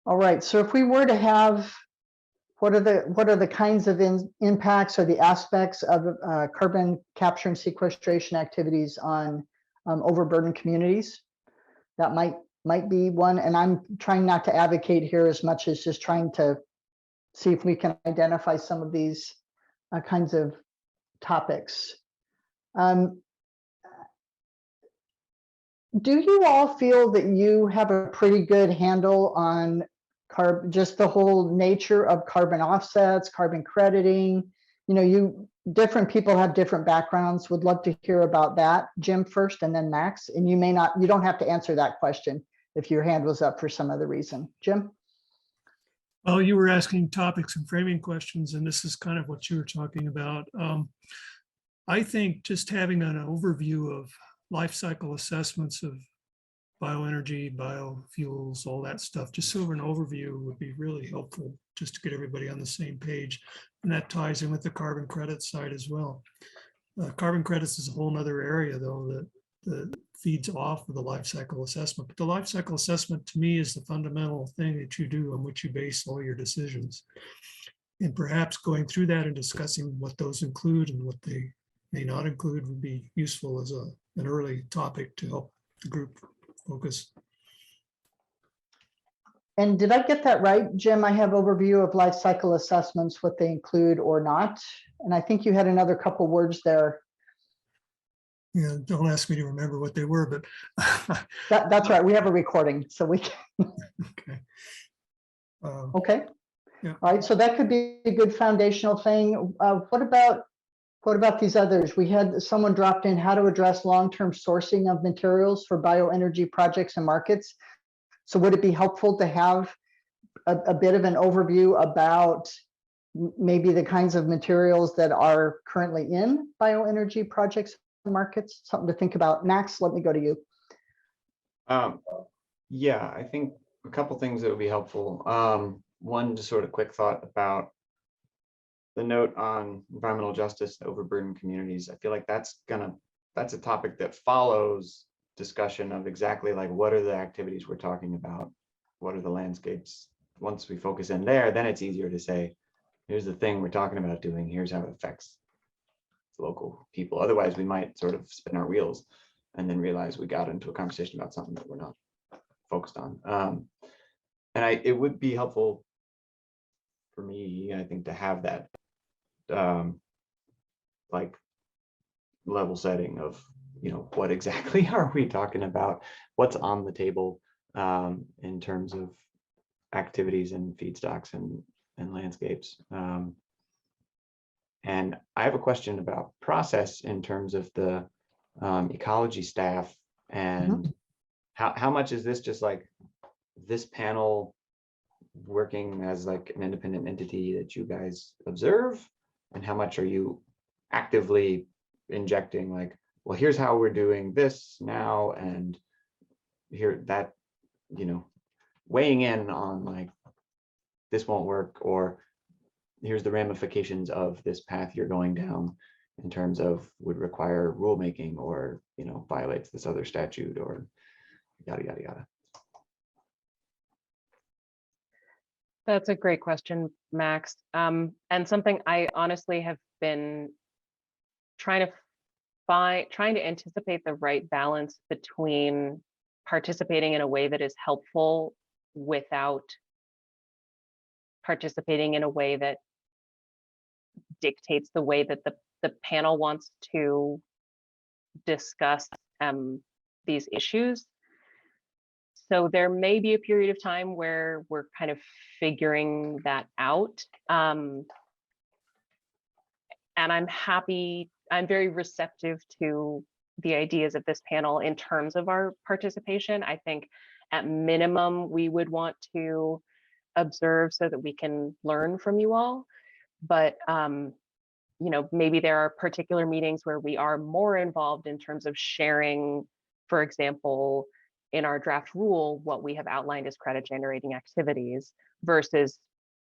All right, so if we were to have, what are the kinds of impacts or the aspects of carbon capture and sequestration activities on overburdened communities? That might be one, and I'm trying not to advocate here as much as just trying to see if we can identify some of these kinds of topics. Do you all feel that you have a pretty good handle on just the whole nature of carbon offsets, carbon crediting? You know, different people have different backgrounds. Would love to hear about that. Jim first and then Max. And you don't have to answer that question if your hand was up for some other reason. Jim? Well, you were asking topics and framing questions, and this is kind of what you were talking about. I think just having an overview of life cycle assessments of bioenergy, biofuels, all that stuff, just sort of an overview would be really helpful just to get everybody on the same page. And that ties in with the carbon credits side as well. Carbon credits is a whole nother area though that feeds off of the life cycle assessment. But the life cycle assessment to me is the fundamental thing that you do on which you base all your decisions. And perhaps going through that and discussing what those include and what they may not include would be useful as an early topic to help the group focus. And did I get that right, Jim? I have overview of life cycle assessments, what they include or not. And I think you had another couple words there. Yeah, don't ask me to remember what they were, but that's right. We have a recording, so we can. Okay. Okay. Yeah. All right. So that could be a good foundational thing. What about these others? We had someone dropped in how to address long-term sourcing of materials for bioenergy projects and markets. So would it be helpful to have a bit of an overview about maybe the kinds of materials that are currently in bioenergy projects and markets? Something to think about. Max, let me go to you. Yeah, I think a couple things that would be helpful. One, just sort of quick thought about the note on environmental justice, overburdened communities. I feel like that's a topic that follows discussion of exactly like what are the activities we're talking about, what are the landscapes. Once we focus in there, then it's easier to say, here's the thing we're talking about doing, here's how it affects local people. Otherwise we might sort of spin our wheels and then realize we got into a conversation about something that we're not focused on. And it would be helpful for me, I think, to have that like level setting of, what exactly are we talking about? What's on the table in terms of activities and feedstocks and landscapes. And I have a question about process in terms of the ecology staff and how much is this just like this panel working as like an independent entity that you guys observe, and how much are you actively injecting like, well, here's how we're doing this now, and here that, weighing in on like this won't work, or here's the ramifications of this path you're going down in terms of would require rulemaking or, violates this other statute or yada, yada, yada. That's a great question, Max. And something I honestly have been trying to anticipate the right balance between participating in a way that is helpful without participating in a way that dictates the way that the panel wants to discuss these issues. So there may be a period of time where we're kind of figuring that out. And I'm very receptive to the ideas of this panel in terms of our participation. I think at minimum, we would want to observe so that we can learn from you all. But maybe there are particular meetings where we are more involved in terms of sharing, for example, in our draft rule, what we have outlined as credit generating activities versus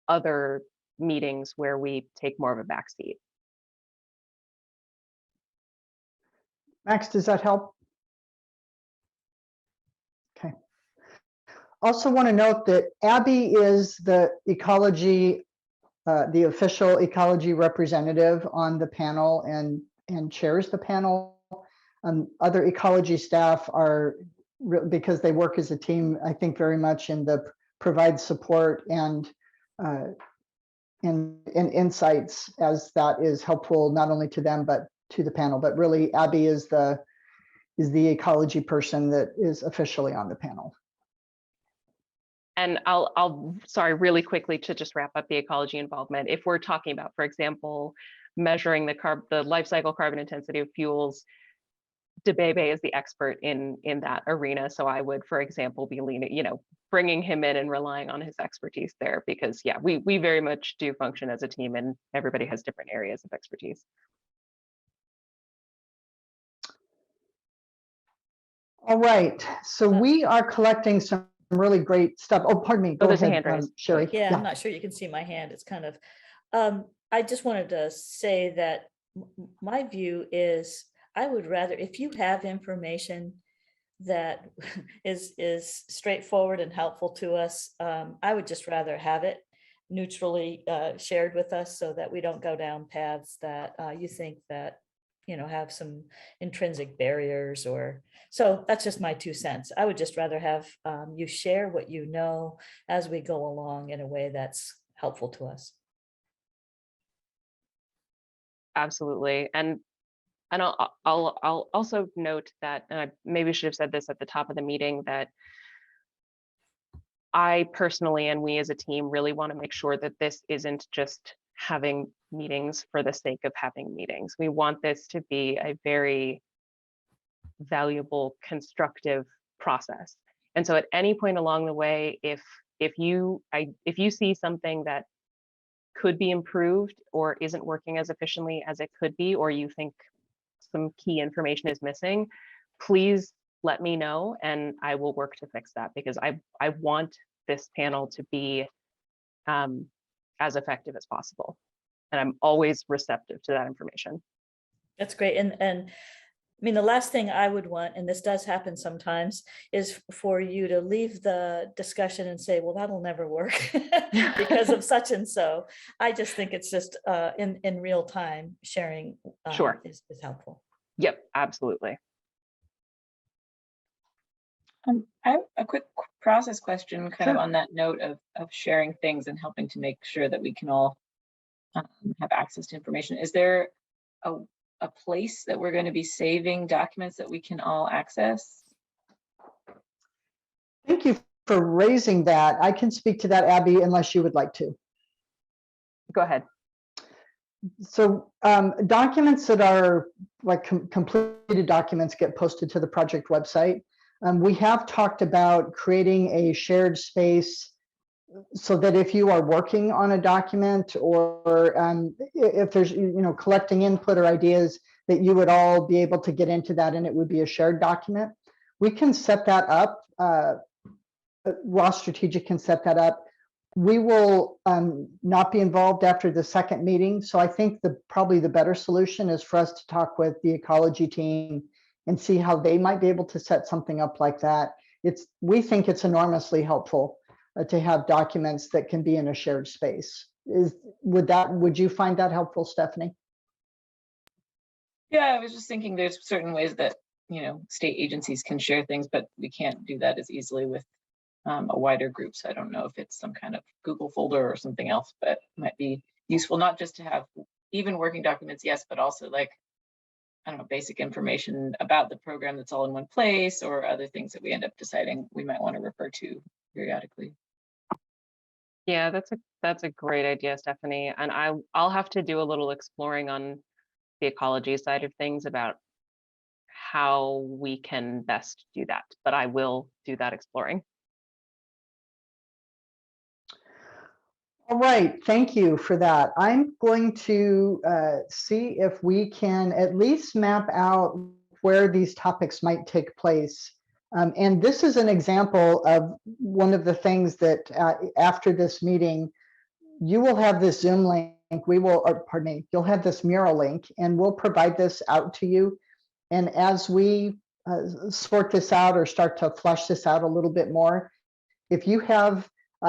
other meetings where we take more of a backseat. Max, does that help? Okay. Also want to note that Abby is the ecology, the official ecology representative on the panel and chairs the panel. Other ecology staff are, because they work as a team, I think very much in the provide support and insights as that is helpful not only to them but to the panel. But really, Abby is the ecology person that is officially on the panel. And I'll sorry, really quickly to just wrap up the ecology involvement. If we're talking about, for example, measuring the life cycle carbon intensity of fuels, DeBebe is the expert in that arena. So I would, for example, be bringing him in and relying on his expertise there, because yeah, we very much do function as a team and everybody has different areas of expertise. All right, so we are collecting some really great stuff. Oh, pardon me. Go ahead, Sherry. Yeah, I'm not sure you can see my hand. It's kind of, I just wanted to say that my view is I would rather, if you have information that is straightforward and helpful to us, I would just rather have it neutrally shared with us so that we don't go down paths that you think that have some intrinsic barriers so that's just my 2 cents. I would just rather have you share what you know as we go along in a way that's helpful to us. Absolutely. And I'll also note that, and I maybe should have said this at the top of the meeting, that I personally, and we as a team, really want to make sure that this isn't just having meetings for the sake of having meetings. We want this to be a very valuable, constructive process. And so at any point along the way, if you see something that could be improved or isn't working as efficiently as it could be, or you think some key information is missing, please let me know and I will work to fix that, because I want this panel to be as effective as possible. And I'm always receptive to that information. That's great. And I mean, the last thing I would want, and this does happen sometimes, is for you to leave the discussion and say, well, that'll never work because of such and so. I just think it's just in real time sharing Sure. is helpful. Yep, absolutely. I have a quick process question kind Sure. of on that note of sharing things and helping to make sure that we can all have access to information. Is there a place that we're going to be saving documents that we can all access? Thank you for raising that. I can speak to that, Abby, unless you would like to. Go ahead. So documents that are like completed documents get posted to the project website. We have talked about creating a shared space so that if you are working on a document or if there's, collecting input or ideas, that you would all be able to get into that and it would be a shared document. We can set that up. Ross Strategic can set that up. We will not be involved after the second meeting. So I think probably the better solution is for us to talk with the ecology team and see how they might be able to set something up like that. We think it's enormously helpful to have documents that can be in a shared space. Would you find that helpful, Stephanie? Yeah, I was just thinking there's certain ways that, state agencies can share things, but we can't do that as easily with a wider group. So I don't know if it's some kind of Google folder or something else, but it might be useful not just to have even working documents, yes, but also like, I don't know, basic information about the program that's all in one place, or other things that we end up deciding we might want to refer to periodically. Yeah, that's a great idea, Stephanie. And I'll have to do a little exploring on the ecology side of things about how we can best do that, but I will do that exploring. All right, thank you for that. I'm going to see if we can at least map out where these topics might take place. And this is an example of one of the things that after this meeting, you will have this Zoom link. You'll have this mural link, and we'll provide this out to you. And as we sort this out or start to flesh this out a little bit more, if you have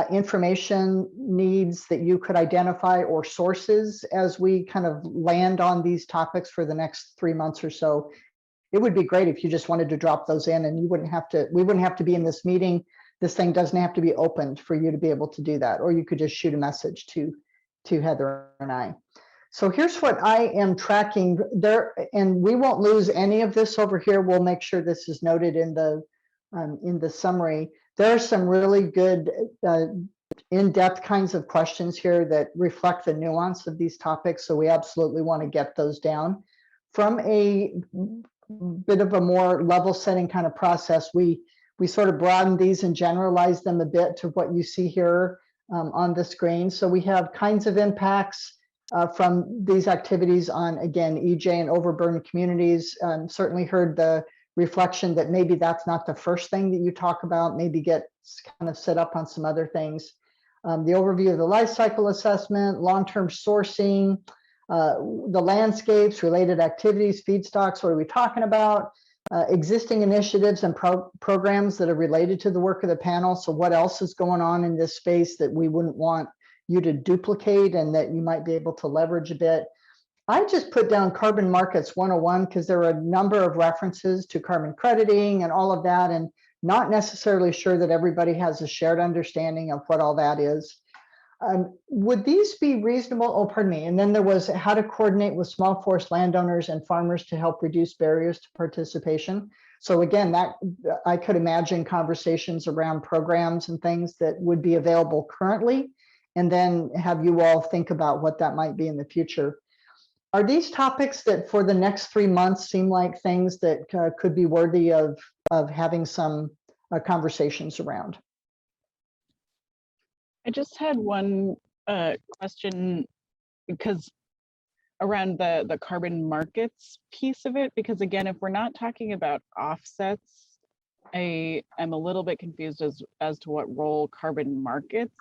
information needs that you could identify or sources as we kind of land on these topics for the next 3 months or so, it would be great if you just wanted to drop those in, and we wouldn't have to be in this meeting. This thing doesn't have to be opened for you to be able to do that, or you could just shoot a message to Heather and I. So here's what I am tracking there, and we won't lose any of this over here. We'll make sure this is noted in the summary. There are some really good in-depth kinds of questions here that reflect the nuance of these topics. So we absolutely want to get those down. From a bit of a more level setting kind of process, we sort of broaden these and generalize them a bit to what you see here on the screen. So we have kinds of impacts from these activities on, again, EJ and overburdened communities. Certainly heard the reflection that maybe that's not the first thing that you talk about, maybe get kind of set up on some other things. The overview of the life cycle assessment, long-term sourcing, the landscapes, related activities, feedstocks, what are we talking about? Existing initiatives and programs that are related to the work of the panel. So what else is going on in this space that we wouldn't want you to duplicate and that you might be able to leverage a bit? I just put down Carbon Markets 101 because there are a number of references to carbon crediting and all of that, and not necessarily sure that everybody has a shared understanding of what all that is. Would these be reasonable? Oh, pardon me. And then there was how to coordinate with small forest landowners and farmers to help reduce barriers to participation. So again, that I could imagine conversations around programs and things that would be available currently, and then have you all think about what that might be in the future. Are these topics that for the next 3 months seem like things that could be worthy of having some conversations around? I just had one question, because around the carbon markets piece of it, because again, if we're not talking about offsets, I am a little bit confused as to what role carbon markets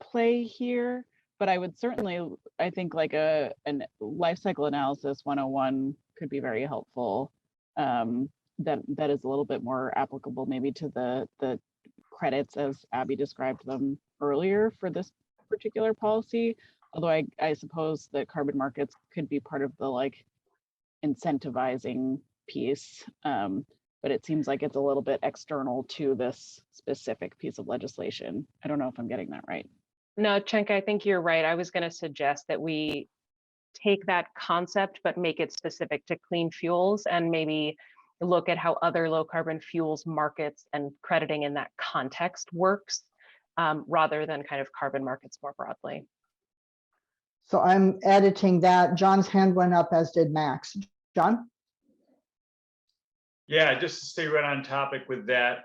play here. But I would certainly, I think like a life cycle analysis 101 could be very helpful. That is a little bit more applicable maybe to the credits as Abby described them earlier for this particular policy. Although I suppose that carbon markets could be part of the like incentivizing piece. But it seems like it's a little bit external to this specific piece of legislation. I don't know if I'm getting that right. No, Chenka, I think you're right. I was going to suggest that we take that concept, but make it specific to clean fuels and maybe look at how other low carbon fuels markets and crediting in that context works, rather than kind of carbon markets more broadly. So I'm editing that. John's hand went up, as did Max. John? Yeah, just to stay right on topic with that.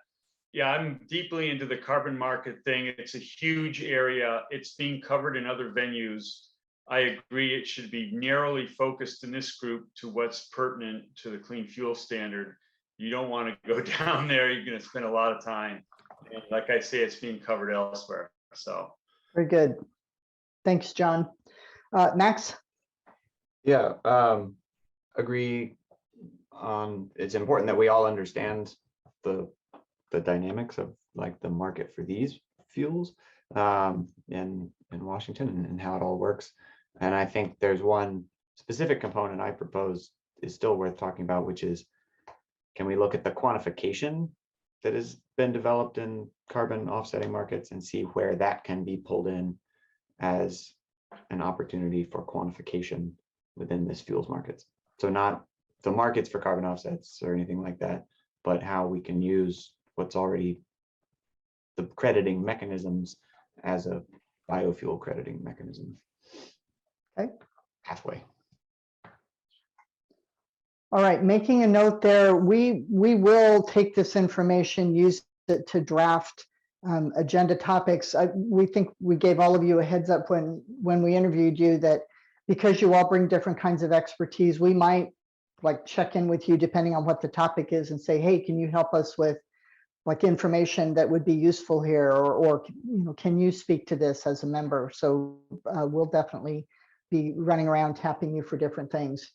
Yeah, I'm deeply into the carbon market thing. It's a huge area. It's being covered in other venues. I agree it should be narrowly focused in this group to what's pertinent to the clean fuel standard. You don't want to go down there. You're going to spend a lot of time. And like I say, it's being covered elsewhere. So very good. Thanks, John. Max? Yeah, agree on it's important that we all understand the dynamics of like the market for these fuels in Washington and how it all works. And I think there's one specific component I propose is still worth talking about, which is, can we look at the quantification that has been developed in carbon offsetting markets and see where that can be pulled in as an opportunity for quantification within this fuels markets. So not the markets for carbon offsets or anything like that, but how we can use what's already the crediting mechanisms as a biofuel crediting mechanism. Okay. Halfway. All right, making a note there. We will take this information, use it to draft agenda topics. We think we gave all of you a heads up when we interviewed you that because you all bring different kinds of expertise, we might like check in with you depending on what the topic is and say, hey, can you help us with like information that would be useful here, or you know, can you speak to this as a member? So we'll definitely be running around tapping you for different things.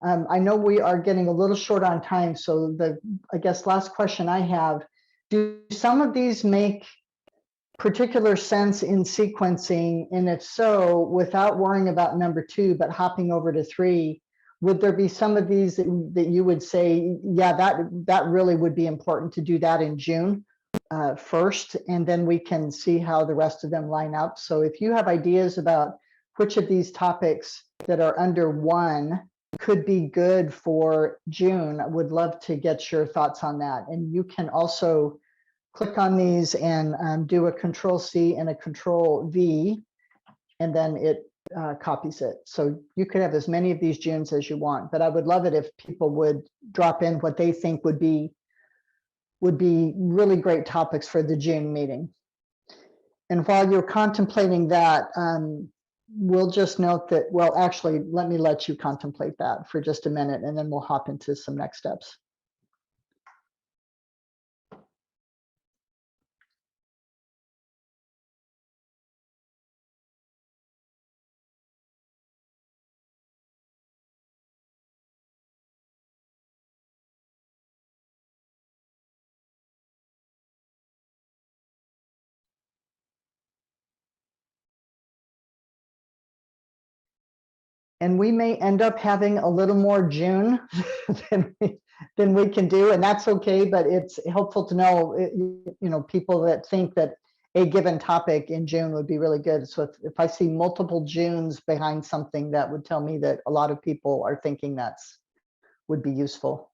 I know we are getting a little short on time, so I guess last question I have, do some of these make particular sense in sequencing? And if so, without worrying about number 2, but hopping over to 3, would there be some of these that you would say, yeah, that really would be important to do that in June first, and then we can see how the rest of them line up? So if you have ideas about which of these topics that are under 1 could be good for June, I would love to get your thoughts on that. And you can also click on these and do a Control-C and a Control-V, and then it copies it. So you could have as many of these Junes as you want, but I would love it if people would drop in what they think would be really great topics for the June meeting. And while you're contemplating that, we'll just note that, well, actually, let me let you contemplate that for just a minute, and then we'll hop into some next steps. And we may end up having a little more June than we can do, and that's okay, but it's helpful to know, people that think that a given topic in June would be really good. So if I see multiple Junes behind something, that would tell me that a lot of people are thinking that's would be useful.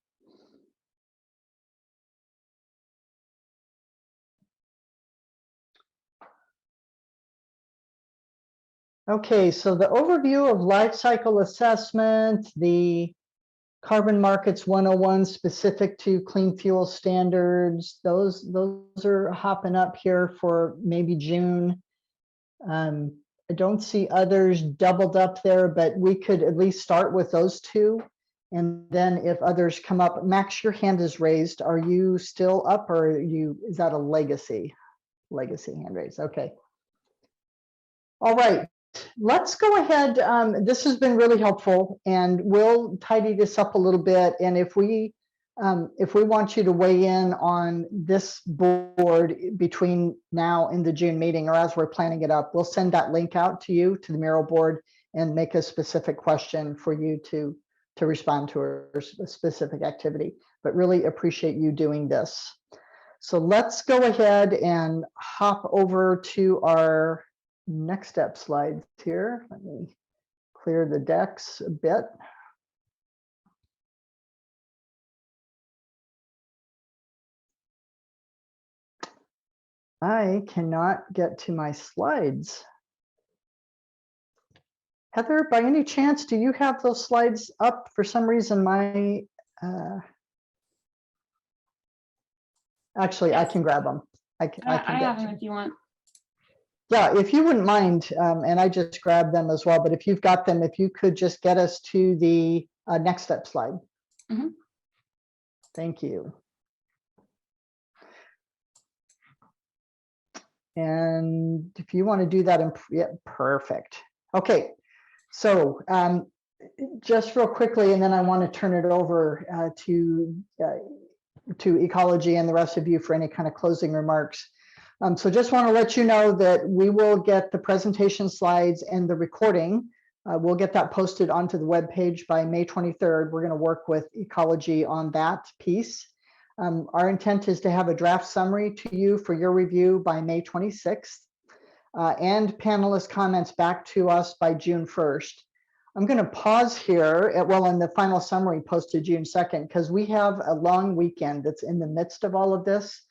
Okay, so the overview of life cycle assessment, the Carbon Markets 101 specific to clean fuel standards, those are hopping up here for maybe June. I don't see others doubled up there, but we could at least start with those two. And then if others come up, Max, your hand is raised. Are you still up, or is that a legacy hand raised? Okay. All right. Let's go ahead. This has been really helpful, and we'll tidy this up a little bit. And if we want you to weigh in on this board between now and the June meeting, or as we're planning it up, we'll send that link out to you, to the Mural board, and make a specific question for you to respond to, or a specific activity. But really appreciate you doing this. So let's go ahead and hop over to our next step slides here. Let me clear the decks a bit. I cannot get to my slides. Heather, by any chance, do you have those slides up? For some reason, my actually, I can grab them. I can have them if you want. Yeah, if you wouldn't mind, and I just grabbed them as well, but if you've got them, if you could just get us to the next step slide. Mm-hmm. Thank you. And if you want to do that, yeah, perfect. Okay, so just real quickly, and then I want to turn it over to Ecology and the rest of you for any kind of closing remarks. So just want to let you know that we will get the presentation slides and the recording. We'll get that posted onto the webpage by May 23rd. We're going to work with Ecology on that piece. Our intent is to have a draft summary to you for your review by May 26th, and panelist comments back to us by June 1st. I'm going to pause here in the final summary posted June 2nd, because we have a long weekend that's in the midst of all of this.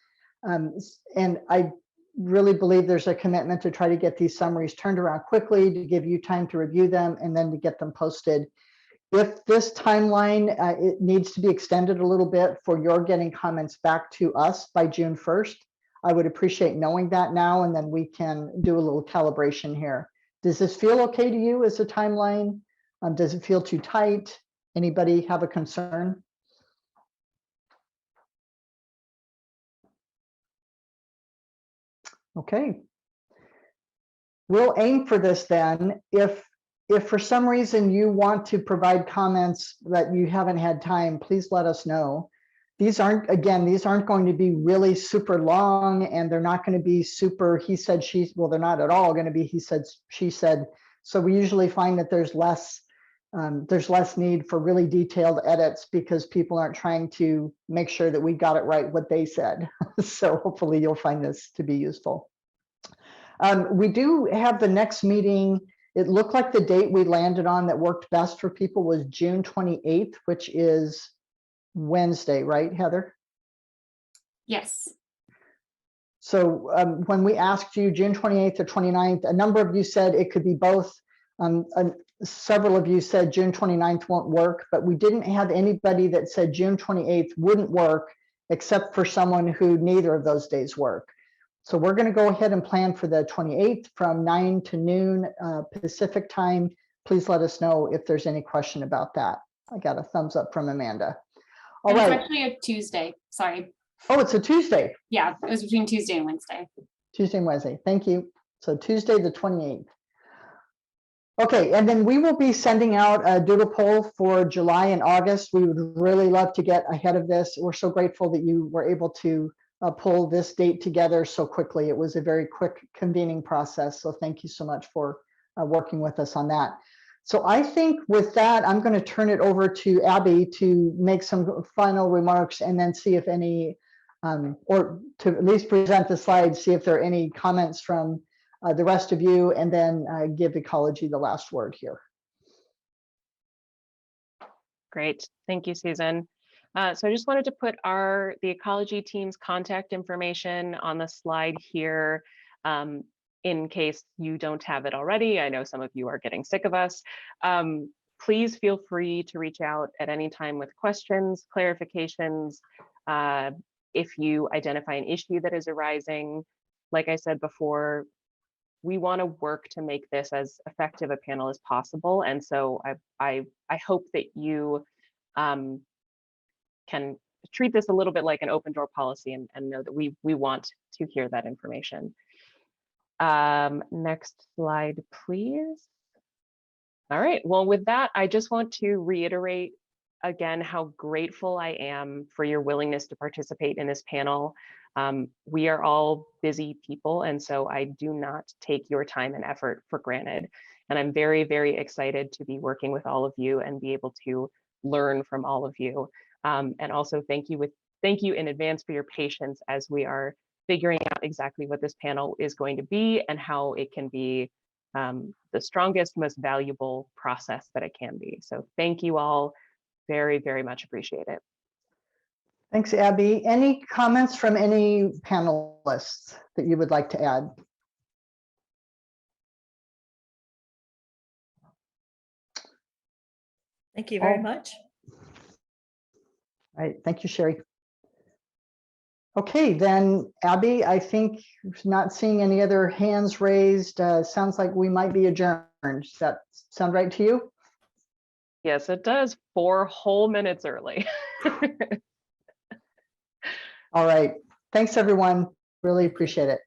And I really believe there's a commitment to try to get these summaries turned around quickly, to give you time to review them, and then to get them posted. If this timeline, it needs to be extended a little bit for your getting comments back to us by June 1st, I would appreciate knowing that now, and then we can do a little calibration here. Does this feel okay to you as a timeline? Does it feel too tight? Anybody have a concern? Okay. We'll aim for this then. If for some reason you want to provide comments that you haven't had time, please let us know. These aren't going to be really super long, and they're not going to be super he said, she, well, they're not at all going to be he said, she said. So we usually find that there's less need for really detailed edits, because people aren't trying to make sure that we got it right what they said. So hopefully you'll find this to be useful. We do have the next meeting. It looked like the date we landed on that worked best for people was June 28th, which is Wednesday, right, Heather? Yes. So when we asked you June 28th or 29th, a number of you said it could be both. Several of you said June 29th won't work, but we didn't have anybody that said June 28th wouldn't work, except for someone who neither of those days work. So we're going to go ahead and plan for the 28th from 9 to noon Pacific time. Please let us know if there's any question about that. I got a thumbs up from Amanda. All right. It's actually a Tuesday. Sorry. Oh, it's a Tuesday. Yeah, it was between Tuesday and Wednesday. Tuesday and Wednesday. Thank you. So Tuesday the 28th. Okay, and then we will be sending out a doodle poll for July and August. We would really love to get ahead of this. We're so grateful that you were able to pull this date together so quickly. It was a very quick convening process. So thank you so much for working with us on that. So I think with that, I'm going to turn it over to Abby to make some final remarks and then see if any, or to at least present the slides, see if there are any comments from the rest of you, and then give ecology the last word here. Great, thank you, Susan. So I just wanted to put the ecology team's contact information on the slide here. In case you don't have it already. I know some of you are getting sick of us. Please feel free to reach out at any time with questions, clarifications. If you identify an issue that is arising, like I said before, we want to work to make this as effective a panel as possible. And so I hope that you can treat this a little bit like an open door policy and know that we want to hear that information. Next slide, please. All right, well, with that, I just want to reiterate again how grateful I am for your willingness to participate in this panel. We are all busy people, and so I do not take your time and effort for granted. And I'm very, very excited to be working with all of you and be able to learn from all of you. And also thank you in advance for your patience as we are figuring out exactly what this panel is going to be and how it can be the strongest, most valuable process that it can be. So thank you all, very, very much appreciate it. Thanks, Abby. Any comments from any panelists that you would like to add? Thank you very much. All right, thank you, Sherry. Okay, then Abby, I think not seeing any other hands raised, sounds like we might be adjourned. Does that sound right to you? Yes, it does. 4 whole minutes early. All right, thanks everyone. Really appreciate it.